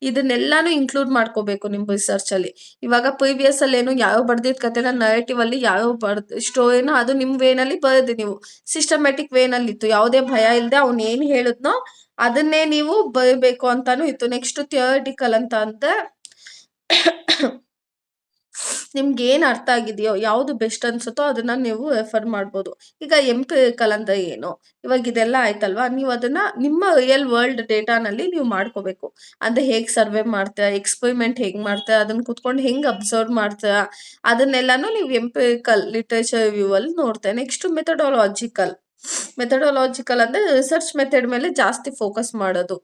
ಇದನ್ನೆಲ್ಲಾನು ಇನ್ಕ್ಲೂಡ್ ಮಾಡ್ಕೋಬೇಕು ನಿಮ್ ರಿಸರ್ಚ್ ಅಲ್ಲಿ. ಇವಾಗ ಪ್ರೀವಿಯಸ್ ಅಲ್ಲಿ ಏನು ಯಾವ ಬರ್ದಿದ್ ಕತೆನ ನರೇಟಿವ್ ಅಲ್ಲಿ ಯಾವ ಸ್ಟೋರಿನ ಅದು ನಿಮ್ ವೇನಲ್ಲಿ ಬರೆದಿ ನೀವು ಸಿಸ್ಟಮ್ಯಾಟಿಕ್ ವೇನಲ್ಲಿ ಇತ್ತು. ಯಾವುದೇ ಭಯ ಇಲ್ಲದೆ ಅವ್ನು ಏನ್ ಹೇಳಿದ್ನೋ ಅದನ್ನೇ ನೀವು ಬರೀಬೇಕು ಅಂತಾನು ಇತ್ತು. ನೆಕ್ಸ್ಟ್ ಥಿಯರಿಟಿಕಲ್ ಅಂತ ಅಂದ್ರೆ ನಿಮ್ಗೆ ಏನ್ ಅರ್ಥ ಆಗಿದೆಯೋ, ಯಾವ್ದು ಬೆಸ್ಟ್ ಅನ್ಸುತ್ತೋ ಅದನ್ನ ನೀವು ರೆಫರ್ ಮಾಡ್ಬೋದು. ಈಗ ಎಂಪಿರಿಕಲ್ ಅಂದ್ರೆ ಏನು, ಇವಾಗ ಇದೆಲ್ಲ ಆಯ್ತಲ್ವಾ, ನೀವು ಅದನ್ನ ನಿಮ್ಮ ರಿಯಲ್ ವರ್ಲ್ಡ್ ಡೇಟಾನಲ್ಲಿ ನೀವು ಮಾಡ್ಕೋಬೇಕು. ಅಂದ್ರೆ ಹೇಗ್ ಸರ್ವೆ ಮಾಡ್ತೀರಾ, ಎಕ್ಸ್ಪೆರಿಮೆಂಟ್ ಹೇಗ್ ಮಾಡ್ತೀರಾ, ಅದನ್ನ ಕುತ್ಕೊಂಡು ಹೆಂಗ್ ಅಬ್ಸರ್ವ್ ಮಾಡ್ತೀರಾ, ಅದನ್ನೆಲ್ಲಾನು ನೀವು ಎಂಪಿರಿಕಲ್ ಲಿಟ್ರೇಚರ್ ರಿವ್ಯೂ ಅಲ್ಲಿ ನೋಡ್ತೇವೆ. ನೆಕ್ಸ್ಟ್ ಮೆಥಡಾಲಜಿಕಲ್. ಮೆಥಡಾಲಜಿಕಲ್ ಅಂದ್ರೆ ರಿಸರ್ಚ್ ಮೆಥಡ್ ಮೇಲೆ ಜಾಸ್ತಿ ಫೋಕಸ್ ಮಾಡೋದು.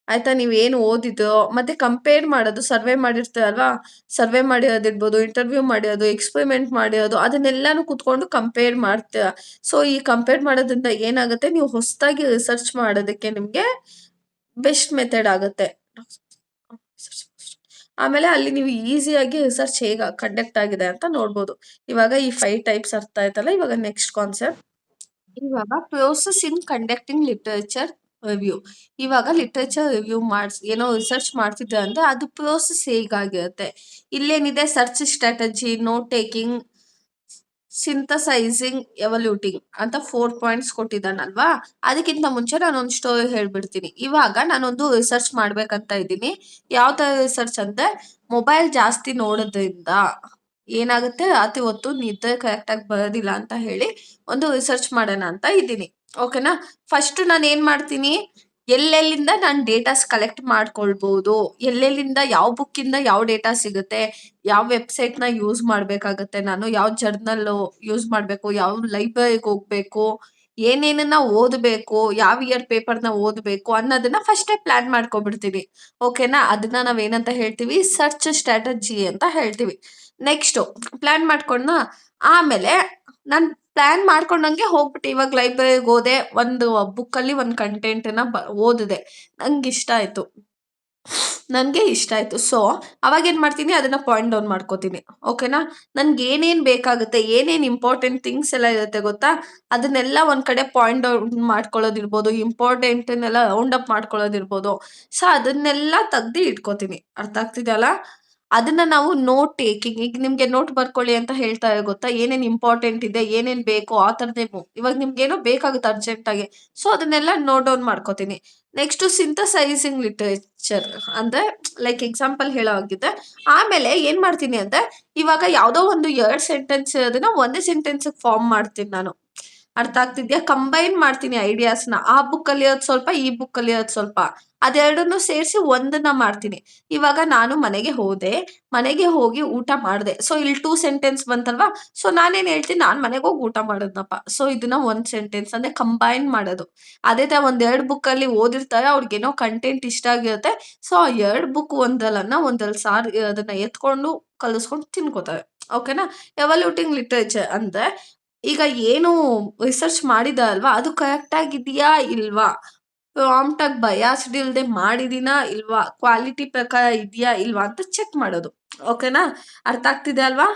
ಆಯ್ತಾ? ನೀವೇನು ಓದಿದ್ರೋ ಮತ್ತೆ ಕಂಪೇರ್ ಮಾಡೋದು. ಸರ್ವೆ ಮಾಡಿರ್ತೀರಲ್ವಾ, ಸರ್ವೆ ಮಾಡಿರೋದಿರ್ಬೋದು, ಇಂಟರ್ವ್ಯೂ ಮಾಡಿರೋದು, ಎಕ್ಸ್ಪೆರಿಮೆಂಟ್ ಮಾಡಿರೋದು, ಅದನ್ನೆಲ್ಲಾನು ಕುತ್ಕೊಂಡು ಕಂಪೇರ್ ಮಾಡ್ತೀರ. ಸೊ ಈ ಕಂಪೇರ್ ಮಾಡೋದ್ರಿಂದ ಏನಾಗುತ್ತೆ, ನೀವು ಹೊಸದಾಗಿ ರಿಸರ್ಚ್ ಮಾಡೋದಕ್ಕೆ ನಿಮ್ಗೆ ಬೆಸ್ಟ್ ಮೆಥಡ್ ಆಗುತ್ತೆ. ಆಮೇಲೆ ಅಲ್ಲಿ ನೀವು ಈಸಿಯಾಗಿ ರಿಸರ್ಚ್ ಹೇಗೆ ಕಂಡಕ್ಟ್ ಆಗಿದೆ ಅಂತ ನೋಡ್ಬೋದು. ಇವಾಗ ಈ 5 ಟೈಪ್ಸ್ ಅರ್ಥ ಆಯ್ತಲ್ಲ. ಇವಾಗ ನೆಕ್ಸ್ಟ್ ಕಾನ್ಸೆಪ್ಟ್. ಇವಾಗ process in conducting literature review. ಇವಾಗ ಲಿಟ್ರೇಚರ್ ರಿವ್ಯೂ ಏನೋ ರಿಸರ್ಚ್ ಮಾಡ್ತಿದ್ರೆ ಅಂದ್ರೆ ಅದು ಪ್ರೋಸೆಸ್ ಹೇಗಾಗಿರುತ್ತೆ. ಇಲ್ಲೇನಿದೆ, search strategy, note taking, synthesising, evaluating ಅಂತ 4 ಪಾಯಿಂಟ್ಸ್ ಕೊಟ್ಟಿದ್ದಾನಲ್ವಾ. ಅದಕ್ಕಿಂತ ಮುಂಚೆ ನಾನೊಂದು ಸ್ಟೋರಿ ಹೇಳ್ಬಿಡ್ತೀನಿ. ಇವಾಗ ನಾನೊಂದು ರಿಸರ್ಚ್ ಮಾಡ್ಬೇಕಂತ ಇದ್ದೀನಿ. ಯಾವ ತರ ರಿಸರ್ಚ್ ಅಂದ್ರೆ, ಮೊಬೈಲ್ ಜಾಸ್ತಿ ನೋಡೋದ್ರಿಂದ ಏನಾಗುತ್ತೆ, ರಾತ್ರಿ ಹೊತ್ತು ನಿದ್ದೆ ಕರೆಕ್ಟಾಗಿ ಬರೋದಿಲ್ಲ ಅಂತ ಹೇಳಿ ಒಂದು ರಿಸರ್ಚ್ ಮಾಡೋಣ ಅಂತ ಇದ್ದೀನಿ. ಓಕೆನಾ? ಫಸ್ಟ್ ನಾನು ಏನ್ ಮಾಡ್ತೀನಿ, ಎಲ್ಲೆಲ್ಲಿಂದ ನಾನು ಡೇಟಾಸ್ ಕಲೆಕ್ಟ್ ಮಾಡ್ಕೊಳ್ಬೋದು, ಎಲ್ಲೆಲ್ಲಿಂದ ಯಾವ ಬುಕ್ಕಿಂದ ಯಾವ ಡೇಟಾ ಸಿಗುತ್ತೆ, ಯಾವ ವೆಬ್ಸೈಟ್ನ ಯೂಸ್ ಮಾಡಬೇಕಾಗತ್ತೆ, ನಾನು ಯಾವ ಜರ್ನಲ್ ಯೂಸ್ ಮಾಡಬೇಕು, ಯಾವ ಲೈಬ್ರರಿಗೆ ಹೋಗ್ಬೇಕು, ಏನೇನನ್ನ ಓದಬೇಕು, ಯಾವ ಇಯರ್ ಪೇಪರ್ನ ಓದಬೇಕು ಅನ್ನೋದನ್ನ ಫಸ್ಟೇ ಪ್ಲಾನ್ ಮಾಡ್ಕೊಬಿಡ್ತೀನಿ. ಓಕೆನಾ? ಅದನ್ನ ನಾವೇನಂತ ಹೇಳ್ತೀವಿ, ಸರ್ಚ್ ಸ್ಟ್ರಾಟಜಿ ಅಂತ ಹೇಳ್ತೀವಿ. ನೆಕ್ಸ್ಟು ಪ್ಲಾನ್ ಮಾಡ್ಕೊಂಡ ಆಮೇಲೆ ನಾನು ಪ್ಲಾನ್ ಮಾಡ್ಕೊಂಡಂಗೆ ಹೋಗ್ಬಿಟ್ಟು ಇವಾಗ ಲೈಬ್ರರಿಗೆ ಹೋದೆ, ಒಂದು ಬುಕ್ಕಲ್ಲಿ ಒಂದು ಕಂಟೆಂಟನ್ನ ಓದಿದೆ, ನನಗೆ ಇಷ್ಟ ಆಯಿತು. ಸೊ ಅವಾಗೇನು ಮಾಡ್ತೀನಿ, ಅದನ್ನ ಪಾಯಿಂಟ್ ಡೌನ್ ಮಾಡ್ಕೋತೀನಿ. ಓಕೆನಾ? ನನ್ಗೆ ಏನೇನು ಬೇಕಾಗುತ್ತೆ, ಏನೇನು ಇಂಪಾರ್ಟೆಂಟ್ ಥಿಂಗ್ಸ್ ಎಲ್ಲ ಇರುತ್ತೆ ಗೊತ್ತಾ, ಅದನ್ನೆಲ್ಲ ಒಂದು ಕಡೆ ಪಾಯಿಂಟ್ ಡೌನ್ ಮಾಡ್ಕೊಳ್ಳೋದಿರ್ಬೋದು, ಇಂಪಾರ್ಟೆಂಟನ್ನೆಲ್ಲ ರೌಂಡ್ ಅಪ್ ಮಾಡ್ಕೊಳ್ಳೋದಿರ್ಬೋದು. ಸೊ ಅದನ್ನೆಲ್ಲ ತೆಗ್ದು ಇಟ್ಕೋತೀನಿ. ಅರ್ಥ ಆಗ್ತಿದೆಯಲ್ಲ? ಅದನ್ನ ನಾವು ನೋಟ್ ಟೇಕಿಂಗ್. ಈಗ ನಿಮ್ಗೆ ನೋಟ್ ಬರ್ಕೊಳ್ಳಿ ಅಂತ ಹೇಳ್ತಾರೆ ಗೊತ್ತಾ, ಏನೇನು ಇಂಪಾರ್ಟೆಂಟ್ ಇದೆ, ಏನೇನು ಬೇಕು ಆ ಥರದೇ. ಇವಾಗ ನಿಮ್ಗೇನೋ ಬೇಕಾಗುತ್ತೆ ಅರ್ಜೆಂಟಾಗಿ, ಸೊ ಅದನ್ನೆಲ್ಲ ನೋಟ್ ಡೌನ್ ಮಾಡ್ಕೋತೀನಿ. ನೆಕ್ಸ್ಟ್ ಸಿಂಥಸೈಸಿಂಗ್ ಲಿಟ್ರೇಚರ್ ಅಂದ್ರೆ ಲೈಕ್ ಎಕ್ಸಾಂಪಲ್ ಹೇಳೋ ಆಗಿದೆ. ಆಮೇಲೆ ಏನ್ ಮಾಡ್ತೀನಿ ಅಂದ್ರೆ, ಇವಾಗ ಯಾವುದೋ ಒಂದು 2 ಸೆಂಟೆನ್ಸ್ ಇರೋದನ್ನ ಒಂದೇ ಸೆಂಟೆನ್ಸ್ ಫಾರ್ಮ್ ಮಾಡ್ತೀನಿ ನಾನು. ಅರ್ಥ ಆಗ್ತಿದ್ಯಾ? ಕಂಬೈನ್ ಮಾಡ್ತೀನಿ ಐಡಿಯಾಸ್ನ. ಆ ಬುಕ್ ಕಲಿಯೋದು ಸ್ವಲ್ಪ, ಈ ಬುಕ್ ಕಲಿಯೋದು ಸ್ವಲ್ಪ, ಅದೆರಡನ್ನೂ ಸೇರಿಸಿ ಒಂದನ್ನ ಮಾಡ್ತೀನಿ. ಇವಾಗ ನಾನು ಮನೆಗೆ ಹೋದೆ, ಮನೆಗೆ ಹೋಗಿ ಊಟ ಮಾಡಿದೆ. ಸೊ ಇಲ್ಲಿ 2 ಸೆಂಟೆನ್ಸ್ ಬಂತಲ್ವಾ. ಸೊ ನಾನೇನ್ ಹೇಳ್ತೀನಿ, ನಾನು ಮನೆಗೆ ಹೋಗಿ ಊಟ ಮಾಡೋದ್ನಪ್ಪ. ಸೊ ಇದನ್ನ 1 ಸೆಂಟೆನ್ಸ್ ಅಂದ್ರೆ ಕಂಬೈನ್ ಮಾಡೋದು. ಅದೇ ತರ 2 ಬುಕ್ಕಲ್ಲಿ ಓದಿರ್ತಾರೆ, ಅವ್ರಿಗೇನೋ ಕಂಟೆಂಟ್ ಇಷ್ಟ ಆಗಿರುತ್ತೆ. ಸೊ ಆ 2 ಬುಕ್ ಒಂದ್ರಲ್ಲಿ ಸಾರ್ ಅದನ್ನ ಎತ್ಕೊಂಡು ಕಲಿಸ್ಕೊಂಡು ತಿನ್ಕೋತಾರೆ. ಓಕೆನಾ? ಎವಲ್ಯೂಟಿಂಗ್ ಲಿಟ್ರೇಚರ್ ಅಂದ್ರೆ, ಈಗ ಏನು ರಿಸರ್ಚ್ ಮಾಡಿದ ಅಲ್ವಾ, ಅದು ಕರೆಕ್ಟ್ ಆಗಿದೆಯಾ ಇಲ್ವಾ, ಪ್ರಾಂಪ್ಟ್ ಆಗಿ ಬಯಾಸ್ಡ್ ಇಲ್ದೆ ಮಾಡಿದೀನಾ ಇಲ್ವಾ, ಕ್ವಾಲಿಟಿ ಪ್ರಕಾರ ಇದೆಯಾ ಇಲ್ವಾ ಅಂತ ಚೆಕ್ ಮಾಡೋದು. ಓಕೆನಾ, ಅರ್ಥ ಆಗ್ತಿದೆ ಅಲ್ವಾ?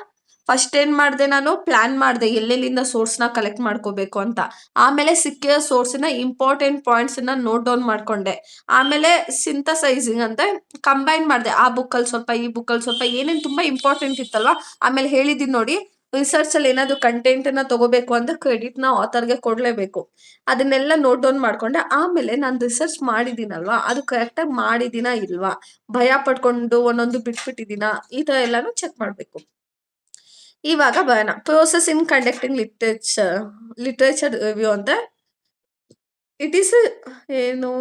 ಫಸ್ಟ್ ಏನ್ ಮಾಡಿದೆ, ನಾನು ಪ್ಲಾನ್ ಮಾಡಿದೆ ಎಲ್ಲೆಲ್ಲಿಂದ ಸೋರ್ಸ್ನ ಕಲೆಕ್ಟ್ ಮಾಡ್ಕೋಬೇಕು ಅಂತ. ಆಮೇಲೆ ಸಿಕ್ಕಿರೋ ಸೋರ್ಸಿನ ಇಂಪಾರ್ಟೆಂಟ್ ಪಾಯಿಂಟ್ಸ್ನ ನೋಟ್ ಡೌನ್ ಮಾಡ್ಕೊಂಡೆ. ಆಮೇಲೆ ಸಿಂಥಸೈಸಿಂಗ್ ಅಂತ ಕಂಬೈನ್ ಮಾಡಿದೆ, ಆ ಬುಕ್ಕಲ್ಲಿ ಸ್ವಲ್ಪ ಈ ಬುಕ್ಕಲ್ಲಿ ಸ್ವಲ್ಪ ಏನೇನು ತುಂಬಾ ಇಂಪಾರ್ಟೆಂಟ್ ಇತ್ತಲ್ವಾ. ಆಮೇಲೆ ಹೇಳಿದೀನಿ ನೋಡಿ, ರಿಸರ್ಚ್ ಅಲ್ಲಿ ಏನಾದ್ರು ಕಂಟೆಂಟ್ ನ ತಗೋಬೇಕು ಅಂದ್ರೆ ಕ್ರೆಡಿಟ್ ನ ಆಥರ್ಗೆ ಕೊಡ್ಲೇಬೇಕು. ಅದನ್ನೆಲ್ಲ ನೋಟ್ ಡೌನ್ ಮಾಡ್ಕೊಂಡೆ. ಆಮೇಲೆ ನಾನು ರಿಸರ್ಚ್ ಮಾಡಿದೀನಲ್ವಾ, ಅದು ಕರೆಕ್ಟ್ ಆಗಿ ಮಾಡಿದೀನಾ ಇಲ್ವಾ, ಭಯ ಪಡ್ಕೊಂಡು ಒಂದೊಂದು ಬಿಟ್ಬಿಟ್ಟಿದೀನಾ, ಈ ತರ ಎಲ್ಲಾನು ಚೆಕ್ ಮಾಡ್ಬೇಕು. ಇವಾಗ ಬರೋಣ process in conducting literature review ಅಂದ್ರೆ ಇಟ್ ಈಸ್ ಏನು,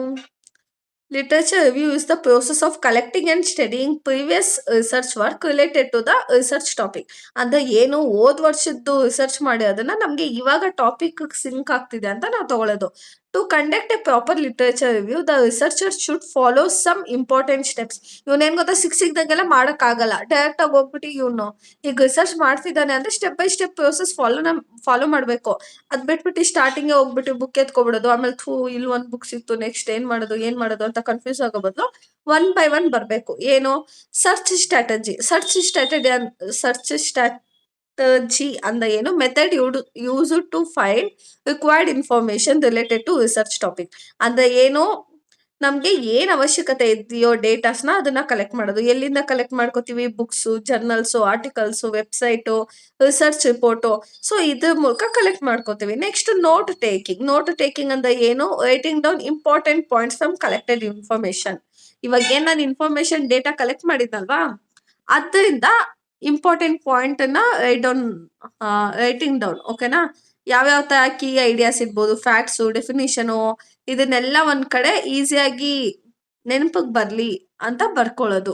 literature review is the process of collecting and studying previous research work related to the research topic. ಅಂದ್ರೆ ಏನು ಹೋದ್ ವರ್ಷದ್ದು ರಿಸರ್ಚ್ ಮಾಡಿ ಅದನ್ನ ನಮ್ಗೆ ಇವಾಗ ಟಾಪಿಕ್ ಸಿಂಕ್ ಆಗ್ತಿದೆ ಅಂತ ನಾವು ತಗೊಳ್ಳೋದು. To conduct a proper literature review the researcher should follow some important steps. ಇವನೇನ್ ಗೊತ್ತಾ, ಸಿಕ್ಸಿಗ್ದಂಗೆಲ್ಲ ಮಾಡಕ್ ಆಗಲ್ಲ. ಡೈರೆಕ್ಟ್ ಆಗಿ ಹೋಗ್ಬಿಟ್ಟು ಇವನು ಈಗ ರಿಸರ್ಚ್ ಮಾಡ್ತಿದ್ದಾನೆ ಅಂದ್ರೆ step by step process follow ಮಾಡ್ಬೇಕು. ಅದ್ ಬಿಟ್ಬಿಟ್ಟು ಸ್ಟಾರ್ಟಿಂಗ್ ಹೋಗ್ಬಿಟ್ಟು ಬುಕ್ ಎತ್ಕೊಬಿಡೋದು, ಆಮೇಲೆ ಇಲ್ಲಿ ಒಂದ್ ಬುಕ್ ಸಿಕ್ತು ನೆಕ್ಸ್ಟ್ ಏನ್ ಮಾಡೋದು ಅಂತ ಕನ್ಫ್ಯೂಸ್ ಆಗೋ ಬದಲು ಒನ್ ಬೈ ಒನ್ ಬರ್ಬೇಕು. ಏನು, ಸರ್ಚ್ ಸ್ಟ್ರಾಟಜಿ ಅಂದ ಏನು, method use to find required information related to research topic. ಅಂದ್ರೆ ಏನು, ನಮ್ಗೆ ಏನ್ ಅವಶ್ಯಕತೆ ಇದೆಯೋ ಡೇಟಾಸ್ನ ಅದನ್ನ ಕಲೆಕ್ಟ್ ಮಾಡೋದು. ಎಲ್ಲಿಂದ ಕಲೆಕ್ಟ್ ಮಾಡ್ಕೋತೀವಿ, books, journals, articles, website, research report. So ಇದ್ರ ಮೂಲಕ ಕಲೆಕ್ಟ್ ಮಾಡ್ಕೋತೀವಿ. ನೆಕ್ಸ್ಟ್ ನೋಟ್ ಟೇಕಿಂಗ್ ಅಂದ್ರೆ ಏನು, writing down important points from collected information. ಇವಾಗ ಏನ್ ನಾನು ಇನ್ಫಾರ್ಮೇಶನ್ ಡೇಟಾ ಕಲೆಕ್ಟ್ ಮಾಡಿದ್ನಲ್ವಾ, ಅದರಿಂದ ಇಂಪಾರ್ಟೆಂಟ್ ಪಾಯಿಂಟ್ ಅನ್ನ ರೈಟಿಂಗ್ ಡೌನ್. ಓಕೆನಾ, ಯಾವ್ಯಾವ ತರ ಕೀ ಐಡಿಯಾಸ್ ಇರ್ಬೋದು, ಫ್ಯಾಕ್ಟ್ಸ್, ಡೆಫಿನಿಷನು, ಇದನ್ನೆಲ್ಲ ಒಂದ್ ಕಡೆ ಈಸಿಯಾಗಿ ನೆನಪಿಗೆ ಬರ್ಲಿ ಅಂತ ಬರ್ಕೊಳ್ಳೋದು.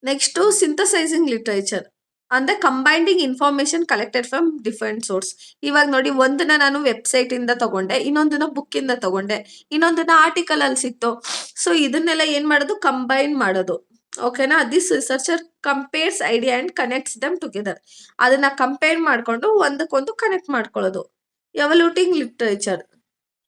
ನೆಕ್ಸ್ಟ್ ಸಿಂಥಸೈಸಿಂಗ್ ಲಿಟ್ರೇಚರ್ ಅಂದ್ರೆ combining information collected from different source. ಇವಾಗ ನೋಡಿ, ಒಂದನ್ನ ನಾನು ವೆಬ್ಸೈಟ್ ಇಂದ ತಗೊಂಡೆ, ಇನ್ನೊಂದನ್ನ ಬುಕ್ ಇಂದ ತಗೊಂಡೆ, ಇನ್ನೊಂದನ್ನ ಆರ್ಟಿಕಲ್ ಅಲ್ಲಿ ಸಿಕ್ತು. ಸೊ ಇದನ್ನೆಲ್ಲ ಏನ್ ಮಾಡೋದು, ಕಂಬೈನ್ ಮಾಡೋದು. ಓಕೆನಾ, this researcher compares idea and connects dum together. ಅದನ್ನ ಕಂಪೇರ್ ಮಾಡ್ಕೊಂಡು ಒಂದಕ್ಕೊಂದು ಕನೆಕ್ಟ್ ಮಾಡ್ಕೊಳ್ಳೋದು. ಎವಲ್ಯೂಟಿಂಗ್ ಲಿಟ್ರೇಚರ್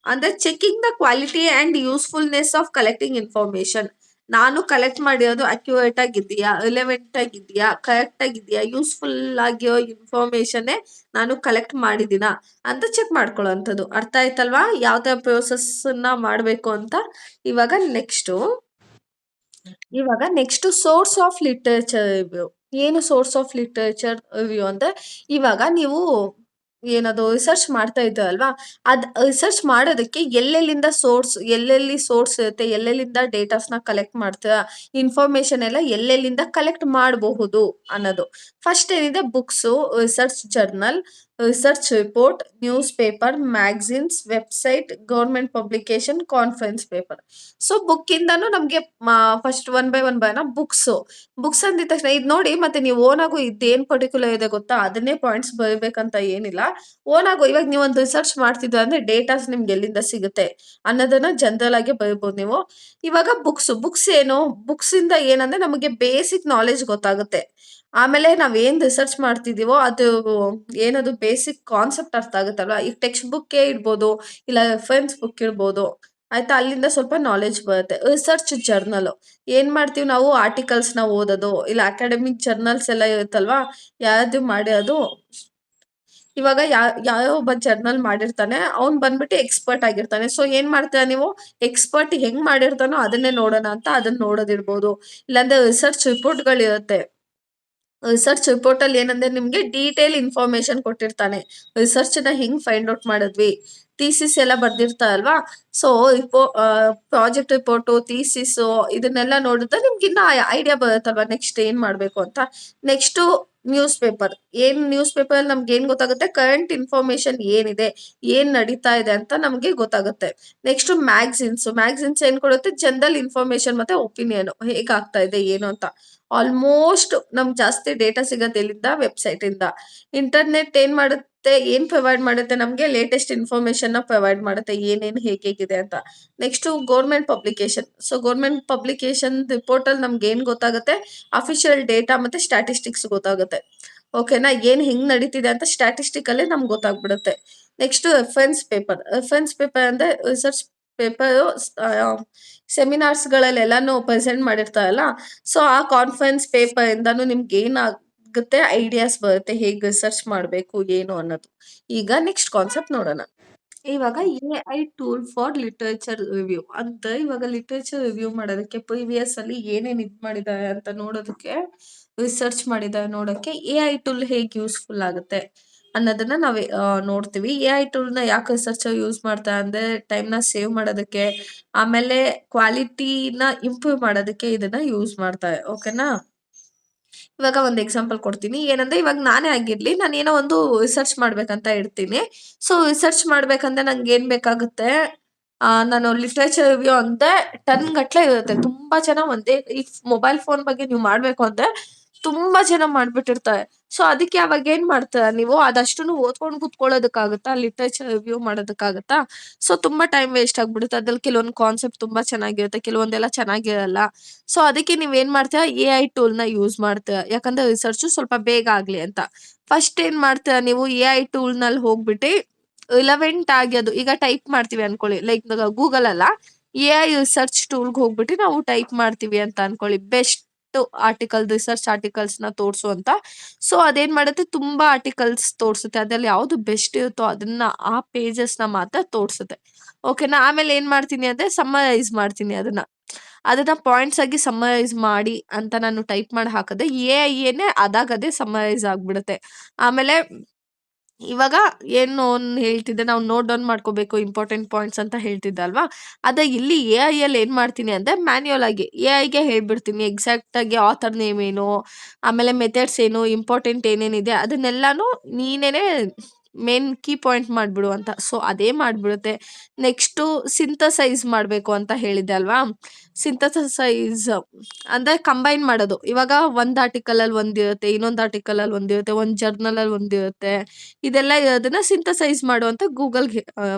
ಅಂದ್ರೆ checking the quality and usefulness of collecting information. ನಾನು ಕಲೆಕ್ಟ್ ಮಾಡಿರೋದು ಅಕ್ಯುರೇಟ್ ಆಗಿದೆಯಾ, ರಿಲೆವೆಂಟ್ ಆಗಿದೆಯಾ, ಕರೆಕ್ಟ್ ಆಗಿದೆಯಾ, ಯೂಸ್ಫುಲ್ ಆಗಿರೋ ಇನ್ಫಾರ್ಮೇಶನ್ ನಾನು ಕಲೆಕ್ಟ್ ಮಾಡಿದೀನಾ ಅಂತ ಚೆಕ್ ಮಾಡ್ಕೊಳ್ಳೋಂಥದ್ದು. ಅರ್ಥ ಆಯ್ತಲ್ವಾ ಯಾವ ತರ ಪ್ರೋಸೆಸ್ ನ ಮಾಡ್ಬೇಕು ಅಂತ. ಇವಾಗ next source of literature review. ಏನು ಸೋರ್ಸ್ ಆಫ್ ಲಿಟ್ರೇಚರ್ ರಿವ್ಯೂ ಅಂದ್ರೆ, ಇವಾಗ ನೀವು ಏನದು ರಿಸರ್ಚ್ ಮಾಡ್ತಾ ಇದ್ದೀರಲ್ವಾ, ಅದ್ ರಿಸರ್ಚ್ ಮಾಡೋದಕ್ಕೆ ಎಲ್ಲೆಲ್ಲಿ ಸೋರ್ಸ್ ಇರುತ್ತೆ, ಎಲ್ಲೆಲ್ಲಿಂದ ಡೇಟಾಸ್ನ ಕಲೆಕ್ಟ್ ಮಾಡ್ತೀರಾ, ಇನ್ಫಾರ್ಮೇಶನ್ ಎಲ್ಲ ಎಲ್ಲೆಲ್ಲಿಂದ ಕಲೆಕ್ಟ್ ಮಾಡಬಹುದು ಅನ್ನೋದು. ಫಸ್ಟ್ ಏನಿದೆ, books, research journal, research report, newspaper, magazines, website, government publication, conference paper. So book ಇಂದಾನು ನಮ್ಗೆ ಫಸ್ಟ್ ಒನ್ ಬೈ ಒನ್ ಬರೋಣ. ಬುಕ್ಸ್ ಅಂದಿದ ತಕ್ಷಣ ಇದು ನೋಡಿ, ಮತ್ತೆ ನೀವು ಓನ್ ಆಗು ಇದೇನ್ ಪರ್ಟಿಕ್ಯುಲರ್ ಇದೆ ಗೊತ್ತಾ, ಅದನ್ನೇ ಪಾಯಿಂಟ್ಸ್ ಬರೀಬೇಕಂತ ಏನಿಲ್ಲ. ಓನ್ ಆಗು ಇವಾಗ ನೀವು ಒಂದು ರಿಸರ್ಚ್ ಮಾಡ್ತಿದ್ರು ಅಂದ್ರೆ ಡೇಟಾಸ್ ನಿಮ್ಗೆ ಎಲ್ಲಿಂದ ಸಿಗುತ್ತೆ ಅನ್ನೋದನ್ನ ಜನರಲ್ ಆಗಿ ಬರೀಬಹುದು ನೀವು. ಇವಾಗ ಬುಕ್ಸ್ ಏನು, ಬುಕ್ಸ್ ಇಂದ ಏನಂದ್ರೆ ನಮಗೆ ಬೇಸಿಕ್ ನಾಲೆಜ್ ಗೊತ್ತಾಗುತ್ತೆ. ಆಮೇಲೆ ನಾವೇನ್ ರಿಸರ್ಚ್ ಮಾಡ್ತಿದೀವೋ ಅದು ಏನದು ಬೇಸಿಕ್ ಕಾನ್ಸೆಪ್ಟ್ ಅರ್ಥ ಆಗುತ್ತಲ್ವಾ. ಈಗ ಟೆಕ್ಸ್ಟ್ ಬುಕ್ಕೇ ಇರ್ಬೋದು, ಇಲ್ಲ ರೆಫರೆನ್ಸ್ ಬುಕ್ ಇರ್ಬೋದು, ಆಯ್ತಾ, ಅಲ್ಲಿಂದ ಸ್ವಲ್ಪ ನಾಲೆಜ್ ಬರುತ್ತೆ. ರಿಸರ್ಚ್ ಜರ್ನಲ್ ಏನ್ ಮಾಡ್ತೀವಿ ನಾವು, ಆರ್ಟಿಕಲ್ಸ್ ನ ಓದೋದು, ಇಲ್ಲ ಅಕಾಡೆಮಿಕ್ ಜರ್ನಲ್ಸ್ ಎಲ್ಲ ಇರುತ್ತಲ್ವಾ, ಯಾವ್ದು ಮಾಡಿ ಅದು. ಇವಾಗ ಯಾವ ಒಬ್ಬ ಜರ್ನಲ್ ಮಾಡಿರ್ತಾನೆ, ಅವ್ನ್ ಬಂದ್ಬಿಟ್ಟು ಎಕ್ಸ್ಪರ್ಟ್ ಆಗಿರ್ತಾನೆ. ಸೊ ಏನ್ ಮಾಡ್ತೀರಾ ನೀವು, ಎಕ್ಸ್ಪರ್ಟ್ ಹೆಂಗ್ ಮಾಡಿರ್ತಾನೋ ಅದನ್ನೇ ನೋಡೋಣ ಅಂತ ಅದನ್ನ ನೋಡೋದಿರ್ಬೋದು. ಇಲ್ಲಾಂದ್ರೆ ರಿಸರ್ಚ್ ರಿಪೋರ್ಟ್ ಗಳಿರುತ್ತೆ. ರಿಸರ್ಚ್ ರಿಪೋರ್ಟ್ ಅಲ್ಲಿ ಏನಂದ್ರೆ ನಿಮ್ಗೆ ಡೀಟೇಲ್ ಇನ್ಫಾರ್ಮೇಶನ್ ಕೊಟ್ಟಿರ್ತಾನೆ. ರಿಸರ್ಚ್ ನ ಹೆಂಗ್ ಫೈಂಡ್ ಔಟ್ ಮಾಡಿದ್ವಿ, ಥೀಸಿಸ್ ಎಲ್ಲ ಬರ್ದಿರ್ತಾರಲ್ವಾ. ಸೊ ಪ್ರಾಜೆಕ್ಟ್ ರಿಪೋರ್ಟು, ಥೀಸಿಸ್ ಇದನ್ನೆಲ್ಲ ನೋಡಿದ್ರೆ ನಿಮ್ಗೆ ಇನ್ನ ಐಡಿಯಾ ಬರುತ್ತಲ್ವಾ ನೆಕ್ಸ್ಟ್ ಏನ್ ಮಾಡ್ಬೇಕು ಅಂತ. ನೆಕ್ಸ್ಟ್ ನ್ಯೂಸ್ ಪೇಪರ್ ಅಲ್ಲಿ ನಮ್ಗೆ ಏನ್ ಗೊತ್ತಾಗುತ್ತೆ, ಕರೆಂಟ್ ಇನ್ಫಾರ್ಮೇಶನ್ ಏನಿದೆ, ಏನ್ ನಡೀತಾ ಇದೆ ಅಂತ ನಮ್ಗೆ ಗೊತ್ತಾಗುತ್ತೆ. ನೆಕ್ಸ್ಟ್ ಮ್ಯಾಗ್ಝಿನ್ಸ್ ಏನ್ ಕೊಡುತ್ತೆ, ಜನರಲ್ ಇನ್ಫಾರ್ಮೇಶನ್ ಮತ್ತೆ ಒಪಿನಿಯನ್, ಹೇಗಾಗ್ತಾ ಇದೆ ಏನು ಅಂತ. ಆಲ್ಮೋಸ್ಟ್ ನಮ್ಗೆ ಜಾಸ್ತಿ ಡೇಟಾ ಸಿಗೋದು ಎಲ್ಲಿಂದ, ವೆಬ್ಸೈಟ್ ಇಂದ. ಇಂಟರ್ನೆಟ್ ಏನ್ ಪ್ರೊವೈಡ್ ಮಾಡುತ್ತೆ, ನಮ್ಗೆ ಲೇಟೆಸ್ಟ್ ಇನ್ಫಾರ್ಮೇಶನ್ ನ ಪ್ರೊವೈಡ್ ಮಾಡುತ್ತೆ, ಏನೇನು ಹೇಗಿದೆ ಅಂತ. Next government publication. So government publication report ಅಲ್ಲಿ ನಮ್ಗೆ ಏನ್ ಗೊತ್ತಾಗುತ್ತೆ, ಅಫಿಷಿಯಲ್ ಡೇಟಾ ಮತ್ತೆ ಸ್ಟ್ಯಾಟಿಸ್ಟಿಕ್ಸ್ ಗೊತ್ತಾಗುತ್ತೆ. ಓಕೆನಾ, ಏನ್ ಹೆಂಗ್ ನಡೀತಿದೆ ಅಂತ ಸ್ಟ್ಯಾಟಿಸ್ಟಿಕ್ ಅಲ್ಲೇ ನಮ್ಗೆ ಗೊತ್ತಾಗ್ಬಿಡುತ್ತೆ. Next reference paper. Reference paper ಅಂದ್ರೆ ರಿಸರ್ಚ್ ಪೇಪರು ಸೆಮಿನಾರ್ಸ್ಗಳಲ್ಲಿ ಎಲ್ಲಾನು ಪ್ರೆಸೆಂಟ್ ಮಾಡಿರ್ತಾರಲ್ಲ, ಸೊ ಆ ಕಾನ್ಫರೆನ್ಸ್ ಪೇಪರ್ ಇಂದಾನು ನಿಮ್ಗೆ ಏನಾಗುತ್ತೆ, ಐಡಿಯಾಸ್ ಬರುತ್ತೆ ಹೇಗೆ ರಿಸರ್ಚ್ ಮಾಡಬೇಕು ಏನು ಅನ್ನೋದು. ಈಗ ನೆಕ್ಸ್ಟ್ ಕಾನ್ಸೆಪ್ಟ್ ನೋಡೋಣ. ಇವಾಗ A tool for literature review ಅಂತ, ಇವಾಗ ಲಿಟರೇಚರ್ ರಿವ್ಯೂ ಮಾಡೋದಕ್ಕೆ ಪ್ರೀವಿಯಸ್ ಅಲ್ಲಿ ಏನೇನ್ ಇದ್ ಮಾಡಿದ್ದಾರೆ ಅಂತ ನೋಡೋದಕ್ಕೆ, ರಿಸರ್ಚ್ ಮಾಡಿದ್ದಾರೆ ನೋಡೋಕೆ ಎ ಟೂಲ್ ಹೇಗೆ ಯೂಸ್ಫುಲ್ ಆಗುತ್ತೆ ಅನ್ನೋದನ್ನ ನಾವು ನೋಡ್ತೀವಿ. ಎ ಟೂಲ್ ನ ಯಾಕೆ ರಿಸರ್ಚರ್ ಯೂಸ್ ಮಾಡ್ತಾರೆ ಅಂದ್ರೆ ಟೈಮ್ ನ ಸೇವ್ ಮಾಡೋದಕ್ಕೆ, ಆಮೇಲೆ ಕ್ವಾಲಿಟಿನ ಇಂಪ್ರೂವ್ ಮಾಡೋದಕ್ಕೆ ಇದನ್ನ ಯೂಸ್ ಮಾಡ್ತಾರೆ. ಓಕೆನಾ? ಇವಾಗ ಒಂದು ಎಕ್ಸಾಂಪಲ್ ಕೊಡ್ತೀನಿ. ಏನಂದ್ರೆ ಇವಾಗ ನಾನೇ ಆಗಿರ್ಲಿ, ನಾನು ಏನೋ ಒಂದು ರಿಸರ್ಚ್ ಮಾಡ್ಬೇಕಂತ ಇರ್ತೀನಿ. ಸೊ ರಿಸರ್ಚ್ ಮಾಡ್ಬೇಕಂದ್ರೆ ನಂಗೆ ಏನ್ ಬೇಕಾಗುತ್ತೆ, ನಾನು ಲಿಟ್ರೇಚರ್ ರಿವ್ಯೂ ಅಂದ್ರೆ ಟನ್ ಗಟ್ಲೆ ಇರುತ್ತೆ. ತುಂಬಾ ಜನ ಒಂದೇ ಈ ಮೊಬೈಲ್ ಫೋನ್ ಬಗ್ಗೆ ನೀವು ಮಾಡ್ಬೇಕು ಅಂದ್ರೆ ತುಂಬಾ ಜನ ಮಾಡ್ಬಿಟ್ಟಿರ್ತಾರೆ. ಸೊ ಅದಕ್ಕೆ ಅವಾಗ ಏನ್ ಮಾಡ್ತೀರ ನೀವು, ಅದಷ್ಟನ್ನು ಓದ್ಕೊಂಡು ಕುತ್ಕೊಳ್ಳೋದಕ್ಕಾಗತ್ತಾ, ಲಿಟ್ರೇಚರ್ ರಿವ್ಯೂ ಮಾಡೋದಕ್ಕಾಗತ್ತಾ? ಸೊ ತುಂಬಾ ಟೈಮ್ ವೇಸ್ಟ್ ಆಗ್ಬಿಡುತ್ತೆ. ಅದ್ರಲ್ಲಿ ಕೆಲವೊಂದು ಕಾನ್ಸೆಪ್ಟ್ ತುಂಬಾ ಚೆನ್ನಾಗಿರುತ್ತೆ, ಕೆಲವೊಂದೆಲ್ಲ ಚೆನ್ನಾಗಿರಲ್ಲ. ಸೊ ಅದಕ್ಕೆ ನೀವ್ ಏನ್ ಮಾಡ್ತೀರಾ, ಎ ಟೂಲ್ ನ ಯೂಸ್ ಮಾಡ್ತೀರಾ. ಯಾಕಂದ್ರೆ ರಿಸರ್ಚ್ ಸ್ವಲ್ಪ ಬೇಗ ಆಗ್ಲಿ ಅಂತ. ಫಸ್ಟ್ ಏನ್ ಮಾಡ್ತೀರಾ ನೀವು, ಎ ಟೂಲ್ ನಲ್ಲಿ ಹೋಗ್ಬಿಟ್ಟು ರಿಲವೆಂಟ್ ಆಗಿ, ಅದು ಈಗ ಟೈಪ್ ಮಾಡ್ತೀವಿ ಅನ್ಕೊಳ್ಳಿ, ಲೈಕ್ ಗೂಗಲ್ ಅಲ್ಲ, ಎ ರಿಸರ್ಚ್ ಟೂಲ್ಗೆ ಹೋಗ್ಬಿಟ್ಟು ನಾವು ಟೈಪ್ ಮಾಡ್ತೀವಿ ಅಂತ ಅನ್ಕೊಳ್ಳಿ, ಬೆಸ್ಟ್ ಆರ್ಟಿಕಲ್, ರಿಸರ್ಚ್ ಆರ್ಟಿಕಲ್ಸ್ ನ ತೋರ್ಸು ಅಂತ. ಸೊ ಅದೇನ್ ಮಾಡುತ್ತೆ, ತುಂಬಾ ಆರ್ಟಿಕಲ್ಸ್ ತೋರ್ಸುತ್ತೆ. ಅದ್ರಲ್ಲಿ ಯಾವ್ದು ಬೆಸ್ಟ್ ಇರುತ್ತೋ ಅದನ್ನ, ಆ ಪೇಜಸ್ ನ ಮಾತ್ರ ತೋರ್ಸುತ್ತೆ. ಓಕೆನಾ? ಆಮೇಲೆ ಏನ್ ಮಾಡ್ತೀನಿ ಅಂದ್ರೆ ಸಮ್ಮರೈಸ್ ಮಾಡ್ತೀನಿ ಅದನ್ನ ಪಾಯಿಂಟ್ಸ್ ಆಗಿ ಸಮ್ಮರೈಸ್ ಮಾಡಿ ಅಂತ ನಾನು ಟೈಪ್ ಮಾಡಿ ಹಾಕಿದ್ರೆ ಎ ಅದಾಗದೇ ಸಮ್ಮರೈಸ್ ಆಗ್ಬಿಡುತ್ತೆ. ಆಮೇಲೆ ಇವಾಗ ಏನು ಹೇಳ್ತಿದ್ದೆ, ನಾವು ನೋಟ್ ಡೌನ್ ಮಾಡ್ಕೋಬೇಕು ಇಂಪಾರ್ಟೆಂಟ್ ಪಾಯಿಂಟ್ಸ್ ಅಂತ ಹೇಳ್ತಿದ್ದೆ ಅಲ್ವಾ? ಅದೇ ಇಲ್ಲಿ ಎ ಅಲ್ಲಿ ಏನ್ ಮಾಡ್ತೀನಿ ಅಂದ್ರೆ ಮ್ಯಾನ್ಯುಯಲ್ ಆಗಿ ಗೆ ಹೇಳ್ಬಿಡ್ತೀನಿ ಎಕ್ಸಾಕ್ಟ್ ಆಗಿ ಆಥರ್ ನೇಮ್ ಏನು, ಆಮೇಲೆ ಮೆಥಡ್ಸ್ ಏನು, ಇಂಪಾರ್ಟೆಂಟ್ ಏನೇನಿದೆ ಅದನ್ನೆಲ್ಲಾನು ನೀನೇನೆ ಮೇನ್ ಕೀ ಪಾಯಿಂಟ್ ಮಾಡ್ಬಿಡು ಅಂತ. ಸೊ ಅದೇ ಮಾಡ್ಬಿಡುತ್ತೆ. ನೆಕ್ಸ್ಟು ಸಿಂಥಸೈಸ್ ಮಾಡ್ಬೇಕು ಅಂತ ಹೇಳಿದೆ ಅಲ್ವಾ? ಸಿಂಥಸೈಸ್ ಅಂದ್ರೆ ಕಂಬೈನ್ ಮಾಡೋದು. ಇವಾಗ ಒಂದ್ ಆರ್ಟಿಕಲ್ ಅಲ್ಲಿ ಒಂದಿರುತ್ತೆ, ಇನ್ನೊಂದ್ ಆರ್ಟಿಕಲ್ ಅಲ್ಲಿ ಒಂದಿರುತ್ತೆ, ಒಂದ್ ಜರ್ನಲ್ ಅಲ್ಲಿ ಒಂದಿರುತ್ತೆ. ಇದೆಲ್ಲ ಇರೋದನ್ನ ಸಿಂಥಸೈಸ್ ಮಾಡುವಂತ ಗೂಗಲ್‌ಗೆ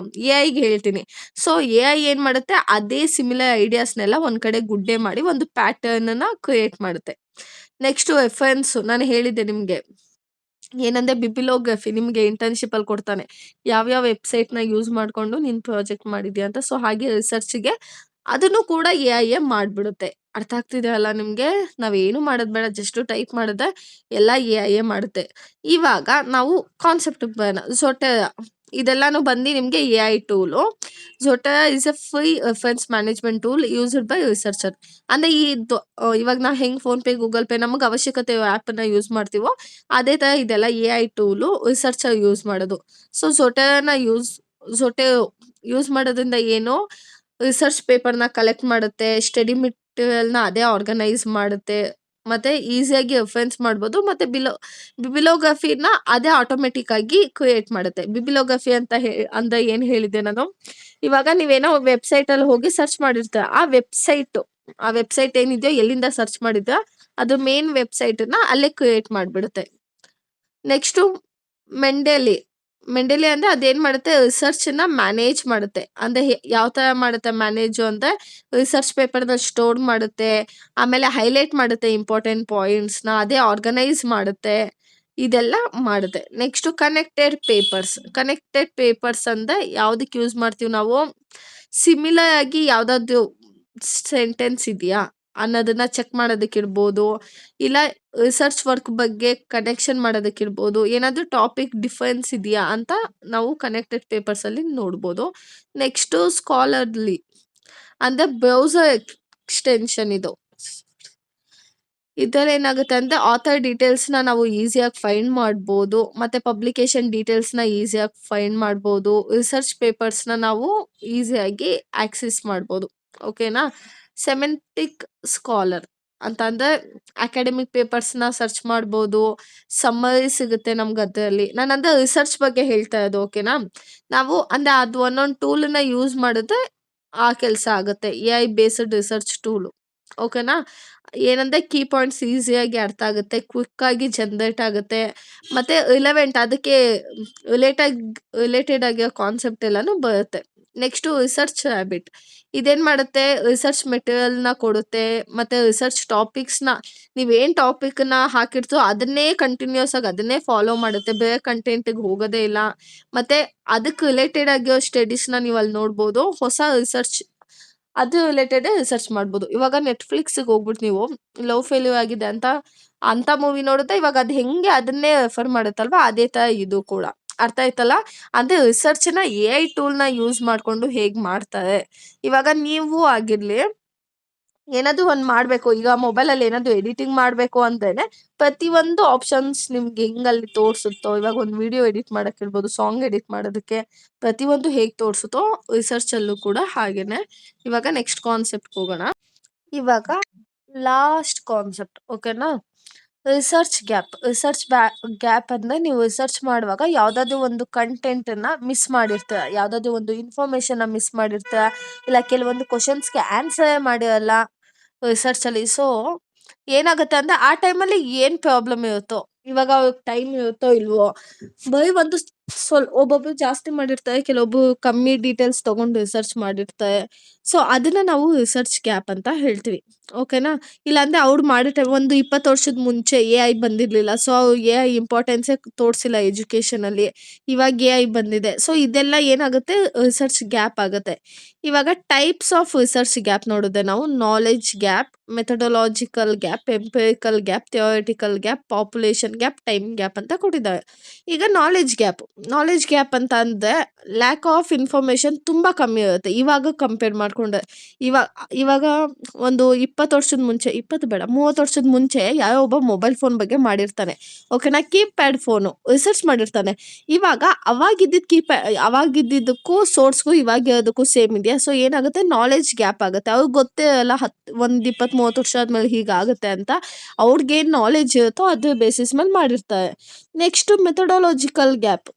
ಎಐಗೆ ಹೇಳ್ತೀನಿ. ಸೊ ಎಐ ಏನ್ ಮಾಡುತ್ತೆ, ಅದೇ ಸಿಮಿಲರ್ ಐಡಿಯಾಸ್‌ನೆಲ್ಲ ಒಂದ್ ಕಡೆ ಗುಡ್ಡೆ ಮಾಡಿ ಒಂದು ಪ್ಯಾಟರ್ನ್‌ನ ಕ್ರಿಯೇಟ್ ಮಾಡುತ್ತೆ. ನೆಕ್ಸ್ಟ್ ರೆಫರೆನ್ಸ್ ನಾನು ಹೇಳಿದ್ದೆ ನಿಮ್ಗೆ. ಏನಂದ್ರೆ ಬಿಬಿಲೋಗ್ರಫಿ ನಿಮ್ಗೆ ಇಂಟರ್ನ್‌ಶಿಪ್ ಅಲ್ಲಿ ಕೊಡ್ತಾನೆ. ಯಾವ್ಯಾವ ವೆಬ್‌ಸೈಟ್‌ನ ಯೂಸ್ ಮಾಡ್ಕೊಂಡು ನೀನ್ ಪ್ರಾಜೆಕ್ಟ್ ಮಾಡಿದ್ಯಾ ಅಂತ. ಸೊ ಹಾಗೆ ರಿಸರ್ಚ್‌ಗೆ ಅದನ್ನು ಕೂಡ ಎಐ ಮಾಡ್ಬಿಡುತ್ತೆ. ಅರ್ಥ ಆಗ್ತಿದೆ ಅಲ್ಲ ನಿಮ್ಗೆ? ನಾವೇನು ಮಾಡೋದ್ ಬೇಡ, ಜಸ್ಟ್ ಟೈಪ್ ಮಾಡಿದ್ರೆ ಎಲ್ಲ ಎಐ ಮಾಡುತ್ತೆ. ಇವಾಗ ನಾವು ಕಾನ್ಸೆಪ್ಟ್‌ಗೆ ಬರೋಣ. ಜೊಟೆರಾ ಇದೆಲ್ಲಾನು ಬಂದು ನಿಮ್ಗೆ AI tool. Zotero is a free reference management tool used by researcher. ಅಂದ್ರೆ ಇವಾಗ ನಾವು ಹೆಂಗ್ ಫೋನ್ ಪೇ, ಗೂಗಲ್ ಪೇ ನಮಗೆ ಅವಶ್ಯಕತೆ ಇರೋ ಆ್ಯಪನ್ನ ಯೂಸ್ ಮಾಡ್ತೀವೋ, ಅದೇ ತರ ಇದೆಲ್ಲ ಎಐ ಟೂಲು ರಿಸರ್ಚರ್ ಯೂಸ್ ಮಾಡೋದು. ಸೊ ಜೊಟೆರಾನ ಜೊಟೆ ಯೂಸ್ ಮಾಡೋದ್ರಿಂದ ಏನು, ರಿಸರ್ಚ್ ಪೇಪರ್‌ನ ಕಲೆಕ್ಟ್ ಮಾಡುತ್ತೆ, ಸ್ಟಡಿ ಮೆಟೀರಿಯಲ್‌ನ ಅದೇ ಆರ್ಗನೈಸ್ ಮಾಡುತ್ತೆ, ಮತ್ತೆ ಈಸಿಯಾಗಿ ರೆಫರೆನ್ಸ್ ಮಾಡ್ಬೋದು. ಮತ್ತೆ ಬಿಬಿಲೋಗ್ರಫಿನ ಅದೇ ಆಟೋಮೆಟಿಕ್ ಆಗಿ ಕ್ರಿಯೇಟ್ ಮಾಡುತ್ತೆ. ಬಿಬಿಲೋಗ್ರಫಿ ಅಂತ ಅಂದ್ರೆ ಏನ್ ಹೇಳಿದ್ದೆ ನಾನು, ಇವಾಗ ನೀವೇನೋ ವೆಬ್‌ಸೈಟ್ ಅಲ್ಲಿ ಹೋಗಿ ಸರ್ಚ್ ಮಾಡಿರ್ತೀರ, ಆ ವೆಬ್‌ಸೈಟ್ ಏನಿದೆಯೋ ಎಲ್ಲಿಂದ ಸರ್ಚ್ ಮಾಡಿದ್ರ ಅದು ಮೇನ್ ವೆಬ್‌ಸೈಟ್‌ನ ಅಲ್ಲೇ ಕ್ರಿಯೇಟ್ ಮಾಡ್ಬಿಡುತ್ತೆ. ನೆಕ್ಸ್ಟು ಮೆಂಡೆಲಿ. ಮೆಂಡೆಲಿ ಅಂದ್ರೆ ಅದೇನ್ ಮಾಡುತ್ತೆ, ರಿಸರ್ಚ್‌ನ ಮ್ಯಾನೇಜ್ ಮಾಡುತ್ತೆ. ಅಂದ್ರೆ ಯಾವ ತರ ಮಾಡುತ್ತೆ ಮ್ಯಾನೇಜು ಅಂದ್ರೆ, ರಿಸರ್ಚ್ ಪೇಪರ್‌ನ ಸ್ಟೋರ್ ಮಾಡುತ್ತೆ, ಆಮೇಲೆ ಹೈಲೈಟ್ ಮಾಡುತ್ತೆ ಇಂಪಾರ್ಟೆಂಟ್ ಪಾಯಿಂಟ್ಸ್‌ನ, ಅದೇ ಆರ್ಗನೈಸ್ ಮಾಡುತ್ತೆ, ಇದೆಲ್ಲ ಮಾಡುತ್ತೆ. ನೆಕ್ಸ್ಟು ಕನೆಕ್ಟೆಡ್ ಪೇಪರ್ಸ್ ಅಂದ್ರೆ ಯಾವ್ದಕ್ಕೆ ಯೂಸ್ ಮಾಡ್ತೀವಿ ನಾವು, ಸಿಮಿಲರ್ ಆಗಿ ಯಾವ್ದಾದ್ರು ಸೆಂಟೆನ್ಸ್ ಇದೆಯಾ ಅನ್ನೋದನ್ನ ಚೆಕ್ ಮಾಡೋದಕ್ಕಿರ್ಬೋದು, ಇಲ್ಲ ರಿಸರ್ಚ್ ವರ್ಕ್ ಬಗ್ಗೆ ಕನೆಕ್ಷನ್ ಮಾಡೋದಕ್ಕಿರ್ಬೋದು, ಏನಾದ್ರೂ ಟಾಪಿಕ್ ಡಿಫರೆನ್ಸ್ ಇದೆಯಾ ಅಂತ ನಾವು ಕನೆಕ್ಟೆಡ್ ಪೇಪರ್ಸ್ ಅಲ್ಲಿ ನೋಡ್ಬೋದು. ನೆಕ್ಸ್ಟು ಸ್ಕಾಲರ್ಲಿ ಅಂದ್ರೆ ಬ್ರೌಸರ್ ಎಕ್ಸ್ಟೆನ್ಷನ್ ಇದು. ಇದ್ರಲ್ಲಿ ಏನಾಗುತ್ತೆ ಅಂದ್ರೆ ಆಥರ್ ಡೀಟೇಲ್ಸ್‌ನ ನಾವು ಈಸಿಯಾಗಿ ಫೈಂಡ್ ಮಾಡ್ಬೋದು, ಮತ್ತೆ ಪಬ್ಲಿಕೇಶನ್ ಡೀಟೇಲ್ಸ್‌ನ ಈಸಿಯಾಗಿ ಫೈಂಡ್ ಮಾಡ್ಬೋದು, ರಿಸರ್ಚ್ ಪೇಪರ್ಸ್‌ನ ನಾವು ಈಸಿಯಾಗಿ ಆಕ್ಸೆಸ್ ಮಾಡ್ಬೋದು. ಓಕೆನಾ? ಸೆಮೆಂಟಿಕ್ ಸ್ಕಾಲರ್ ಅಂತಂದ್ರೆ ಅಕಾಡೆಮಿಕ್ ಪೇಪರ್ಸ್‌ನ ಸರ್ಚ್ ಮಾಡ್ಬೋದು, ಸಮ್ಮರಿ ಸಿಗುತ್ತೆ ನಮ್ಗೆ ಅದರಲ್ಲಿ. ನಾನಂದ್ರೆ ರಿಸರ್ಚ್ ಬಗ್ಗೆ ಹೇಳ್ತಾ ಇರೋದು. ಓಕೆನಾ? ನಾವು ಅಂದ್ರೆ ಅದು ಒಂದೊಂದು ಟೂಲ್‌ನ ಯೂಸ್ ಮಾಡಿದ್ರೆ ಆ ಕೆಲಸ ಆಗುತ್ತೆ. AI based research tool. ಓಕೆನಾ? ಏನಂದ್ರೆ ಕೀ ಪಾಯಿಂಟ್ಸ್ ಈಸಿಯಾಗಿ ಅರ್ಥ ಆಗುತ್ತೆ, ಕ್ವಿಕ್ ಆಗಿ ಜನರೇಟ್ ಆಗುತ್ತೆ, ಮತ್ತೆ ರಿಲೆವೆಂಟ್ ಅದಕ್ಕೆ ರಿಲೇಟೆಡ್ ಆಗಿರೋ ಕಾನ್ಸೆಪ್ಟ್ ಎಲ್ಲಾನು ಬರುತ್ತೆ. Next research habit. ಇದೇನ್ ಮಾಡುತ್ತೆ, ರಿಸರ್ಚ್ ಮೆಟೀರಿಯಲ್‌ನ ಕೊಡುತ್ತೆ. ಮತ್ತೆ ರಿಸರ್ಚ್ ಟಾಪಿಕ್ಸ್‌ನ ನೀವೇನ್ ಟಾಪಿಕ್‌ನ ಹಾಕಿರ್ತೀರೋ ಅದನ್ನೇ ಕಂಟಿನ್ಯೂಯಸ್ ಆಗಿ ಅದನ್ನೇ ಫಾಲೋ ಮಾಡುತ್ತೆ. ಬೇರೆ ಕಂಟೆಂಟ್‌ಗೆ ಹೋಗೋದೇ ಇಲ್ಲ. ಮತ್ತೆ ಅದಕ್ಕೆ ರಿಲೇಟೆಡ್ ಆಗಿರೋ ಸ್ಟಡೀಸ್‌ನ ನೀವು ಅಲ್ಲಿ ನೋಡ್ಬೋದು. ಹೊಸ ರಿಸರ್ಚ್ ಅದು ರಿಲೇಟೆಡೇ ರಿಸರ್ಚ್ ಮಾಡ್ಬೋದು. ಇವಾಗ ನೆಟ್‌ಫ್ಲಿಕ್ಸ್‌ಗೆ ಹೋಗ್ಬಿಟ್ಟು ನೀವು ಲವ್ ಫೇಲ್ಯೂರ್ ಆಗಿದೆ ಅಂತ ಮೂವಿ ನೋಡಿದ್ರೆ ಇವಾಗ ಅದು ಹೆಂಗೆ ಅದನ್ನೇ ರೆಫರ್ ಮಾಡುತ್ತಲ್ವಾ, ಅದೇ ತರ ಇದು ಕೂಡ. ಅರ್ಥ ಆಯ್ತಲ್ಲ? ಅಂದ್ರೆ ರಿಸರ್ಚ್‌ನ ಎಐ ಟೂಲ್‌ನ ಯೂಸ್ ಮಾಡ್ಕೊಂಡು ಹೇಗ್ ಮಾಡ್ತಾರೆ. ಇವಾಗ ನೀವು ಆಗಿರ್ಲಿ ಏನಾದ್ರು ಒಂದ್ ಮಾಡ್ಬೇಕು. ಈಗ ಮೊಬೈಲಲ್ಲಿ ಏನಾದ್ರು ಎಡಿಟಿಂಗ್ ಮಾಡ್ಬೇಕು ಅಂದ್ರೇನೆ ಪ್ರತಿಯೊಂದು ಆಪ್ಷನ್ಸ್ ನಿಮ್ಗೆ ಹೆಂಗಲ್ಲಿ ತೋರ್ಸುತ್ತೋ, ಇವಾಗ ಒಂದು ವಿಡಿಯೋ ಎಡಿಟ್ ಮಾಡಕ್ಕಿರ್ಬೋದು, ಸಾಂಗ್ ಎಡಿಟ್ ಮಾಡೋದಕ್ಕೆ ಪ್ರತಿಯೊಂದು ಹೇಗ್ ತೋರ್ಸುತ್ತೋ ರಿಸರ್ಚ್ ಅಲ್ಲೂ ಕೂಡ ಹಾಗೇನೆ. ಇವಾಗ ನೆಕ್ಸ್ಟ್ ಕಾನ್ಸೆಪ್ಟ್‌ಗೆ ಹೋಗೋಣ. ಇವಾಗ ಲಾಸ್ಟ್ ಕಾನ್ಸೆಪ್ಟ್ ಓಕೆನಾ? Research gap. ಗ್ಯಾಪ್ ಅಂದ್ರೆ ನೀವು ರಿಸರ್ಚ್ ಮಾಡುವಾಗ ಯಾವ್ದಾದ್ರು ಒಂದು ಕಂಟೆಂಟನ್ನ ಮಿಸ್ ಮಾಡಿರ್ತೀರ. ಯಾವ್ದಾದ್ರು ಒಂದು ಇನ್ಫಾರ್ಮೇಷನ್‌ನ ಮಿಸ್ ಮಾಡಿರ್ತೀರ. ಇಲ್ಲ ಕೆಲವೊಂದು ಕ್ವೆಷನ್ಸ್‌ಗೆ ಆನ್ಸರೇ ಮಾಡಿರಲ್ಲ ರಿಸರ್ಚಲ್ಲಿ. ಸೊ, ಏನಾಗುತ್ತೆ ಅಂದ್ರೆ ಆ ಟೈಮಲ್ಲಿ ಏನ್ ಪ್ರಾಬ್ಲಮ್ ಇರುತ್ತೋ, ಇವಾಗ ಟೈಮ್ ಇರುತ್ತೋ ಇಲ್ವೋ, ಬರೀ ಒಂದು ಒಬ್ಬೊಬ್ರು ಜಾಸ್ತಿ ಮಾಡಿರ್ತಾರೆ, ಕೆಲವೊಬ್ರು ಕಮ್ಮಿ ಡೀಟೇಲ್ಸ್ ತಗೊಂಡು ರಿಸರ್ಚ್ ಮಾಡಿರ್ತಾರೆ. ಸೊ, ಅದನ್ನ ನಾವು ರಿಸರ್ಚ್ ಗ್ಯಾಪ್ ಅಂತ ಹೇಳ್ತೀವಿ. ಓಕೆನಾ? ಇಲ್ಲಾಂದ್ರೆ ಅವ್ರು ಮಾಡೋ ಟೈಮ್ ಒಂದು 20 ವರ್ಷದ ಮುಂಚೆ ಎಐ ಬಂದಿರ್ಲಿಲ್ಲ. ಸೊ, ಎಐ ಇಂಪಾರ್ಟೆನ್ಸೇ ತೋರಿಸಿಲ್ಲ ಎಜುಕೇಷನಲ್ಲಿ. ಇವಾಗ ಎಐ ಬಂದಿದೆ. ಸೊ, ಇದೆಲ್ಲ ಏನಾಗುತ್ತೆ, ರಿಸರ್ಚ್ ಗ್ಯಾಪ್ ಆಗುತ್ತೆ. ಇವಾಗ ಟೈಪ್ಸ್ ಆಫ್ ರಿಸರ್ಚ್ ಗ್ಯಾಪ್ ನೋಡಿದ್ರೆ ನಾವು knowledge gap, methodological gap, empirical gap, theoretical gap, population gap, time gap ಅಂತ ಕೊಟ್ಟಿದ್ದಾರೆ. ಈಗ ನಾಲೆಡ್ಜ್ ಗ್ಯಾಪ್ ಅಂತ ಅಂದ್ರೆ ಲ್ಯಾಕ್ ಆಫ್ ಇನ್ಫಾರ್ಮೇಷನ್ ತುಂಬಾ ಕಮ್ಮಿ ಇರುತ್ತೆ ಇವಾಗ ಕಂಪೇರ್ ಮಾಡ್ಕೊಂಡ್ರೆ. ಇವಾಗ ಇವಾಗ ಒಂದು 20 ವರ್ಷದ ಮುಂಚೆ, 20 ಬೇಡ 30 ವರ್ಷದ ಮುಂಚೆ ಯಾರೋ ಒಬ್ಬ ಮೊಬೈಲ್ ಫೋನ್ ಬಗ್ಗೆ ಮಾಡಿರ್ತಾನೆ. ಓಕೆನಾ? ಕೀಪ್ಯಾಡ್ ಫೋನು ರಿಸರ್ಚ್ ಮಾಡಿರ್ತಾನೆ. ಇವಾಗ ಅವಾಗಿದ್ದಿದ್ದಕ್ಕೂ ಸೋರ್ಸ್‌ಗೂ ಇವಾಗಿರೋದಕ್ಕೂ ಸೇಮ್ ಇದೆಯಾ? ಸೊ, ಏನಾಗುತ್ತೆ, ನಾಲೆಡ್ಜ್ ಗ್ಯಾಪ್ ಆಗುತ್ತೆ. ಅವ್ರಿಗೆ ಗೊತ್ತೇ ಇರಲ್ಲ ಒಂದು 20, 30 ವರ್ಷ ಆದ್ಮೇಲೆ ಹೀಗಾಗುತ್ತೆ ಅಂತ. ಅವ್ರಿಗೇನ್ ನಾಲೆಡ್ಜ್ ಇರುತ್ತೋ ಅದ್ರ ಬೇಸಿಸ್ ಮೇಲೆ ಮಾಡಿರ್ತಾರೆ. Next methodological gap.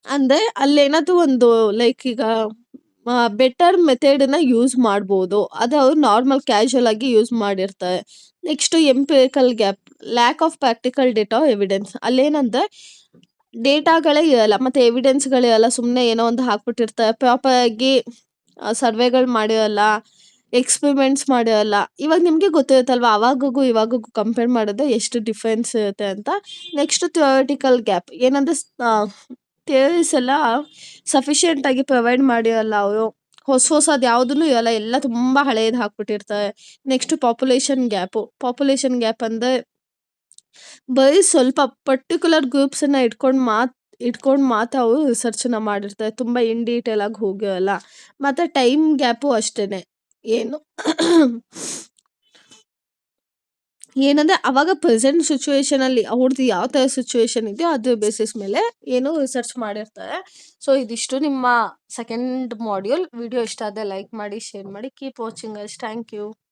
ಅಂದ್ರೆ ಅಲ್ಲೇನಾದ್ರು ಒಂದು ಲೈಕ್ ಈಗ ಬೆಟರ್ ಮೆಥಡನ್ನ ಯೂಸ್ ಮಾಡ್ಬೋದು. ಅದು ಅವ್ರು ನಾರ್ಮಲ್ ಕ್ಯಾಶುಯಲ್ ಆಗಿ ಯೂಸ್ ಮಾಡಿರ್ತಾರೆ. Next empirical gap. Lack of practical data evidence. ಅಲ್ಲೇನಂದ್ರೆ ಡೇಟಾಗಳೇ ಇರಲ್ಲ. ಮತ್ತೆ ಎವಿಡೆನ್ಸ್‌ಗಳಿರಲ್ಲ. ಸುಮ್ನೆ ಏನೋ ಒಂದು ಹಾಕ್ಬಿಟ್ಟಿರ್ತಾರೆ. ಪ್ರಾಪರ್ ಆಗಿ ಸರ್ವೆಗಳು ಮಾಡಿರಲ್ಲ. ಎಕ್ಸ್ಪೆರಿಮೆಂಟ್ಸ್ ಮಾಡಿರಲ್ಲ. ಇವಾಗ ನಿಮ್ಗೆ ಗೊತ್ತಿರುತ್ತಲ್ವಾ ಅವಾಗಗೂ ಇವಾಗಗೂ ಕಂಪೇರ್ ಮಾಡಿದ್ರೆ ಎಷ್ಟು ಡಿಫರೆನ್ಸ್ ಇರುತ್ತೆ ಅಂತ. Next theoretical gap. ಏನಂದ್ರೆ ಥಿಯರೀಸ್ ಎಲ್ಲ ಸಫಿಶಿಯೆಂಟ್ ಆಗಿ ಪ್ರೊವೈಡ್ ಮಾಡಿರಲ್ಲ ಅವರು. ಹೊಸದು ಯಾವುದೂನು ಇರಲ್ಲ. ಎಲ್ಲ ತುಂಬಾ ಹಳೇದು ಹಾಕ್ಬಿಟ್ಟಿರ್ತಾರೆ. ನೆಕ್ಸ್ಟ್ ಪಾಪ್ಯುಲೇಷನ್ ಗ್ಯಾಪ್ ಅಂದ್ರೆ ಬರೀ ಸ್ವಲ್ಪ ಪರ್ಟಿಕ್ಯುಲರ್ ಗ್ರೂಪ್ಸನ್ನ ಇಟ್ಕೊಂಡು ಮಾತ್ರ ಅವರು ರಿಸರ್ಚನ್ನ ಮಾಡಿರ್ತಾರೆ. ತುಂಬಾ ಇನ್ ಡೀಟೇಲ್ ಆಗಿ ಹೋಗಿರಲ್ಲ. ಮತ್ತೆ ಟೈಮ್ ಗ್ಯಾಪು ಅಷ್ಟೇನೆ. ಏನು ಏನಂದ್ರೆ ಅವಾಗ ಪ್ರೆಸೆಂಟ್ ಸಿಚುವೇಶನಲ್ಲಿ ಅವ್ರದ್ದು ಯಾವ ಥರ ಸಿಚುವೇಶನ್ ಇದೆಯೋ ಅದ್ರ ಬೇಸಿಸ್ ಮೇಲೆ ಏನೋ ರಿಸರ್ಚ್ ಮಾಡಿರ್ತಾರೆ. ಸೊ, ಇದಿಷ್ಟು ನಿಮ್ಮ ಸೆಕೆಂಡ್ ಮಾಡ್ಯೂಲ್. ವಿಡಿಯೋ ಇಷ್ಟ ಆದರೆ ಲೈಕ್ ಮಾಡಿ, ಶೇರ್ ಮಾಡಿ. Keep watching guys. Thank you.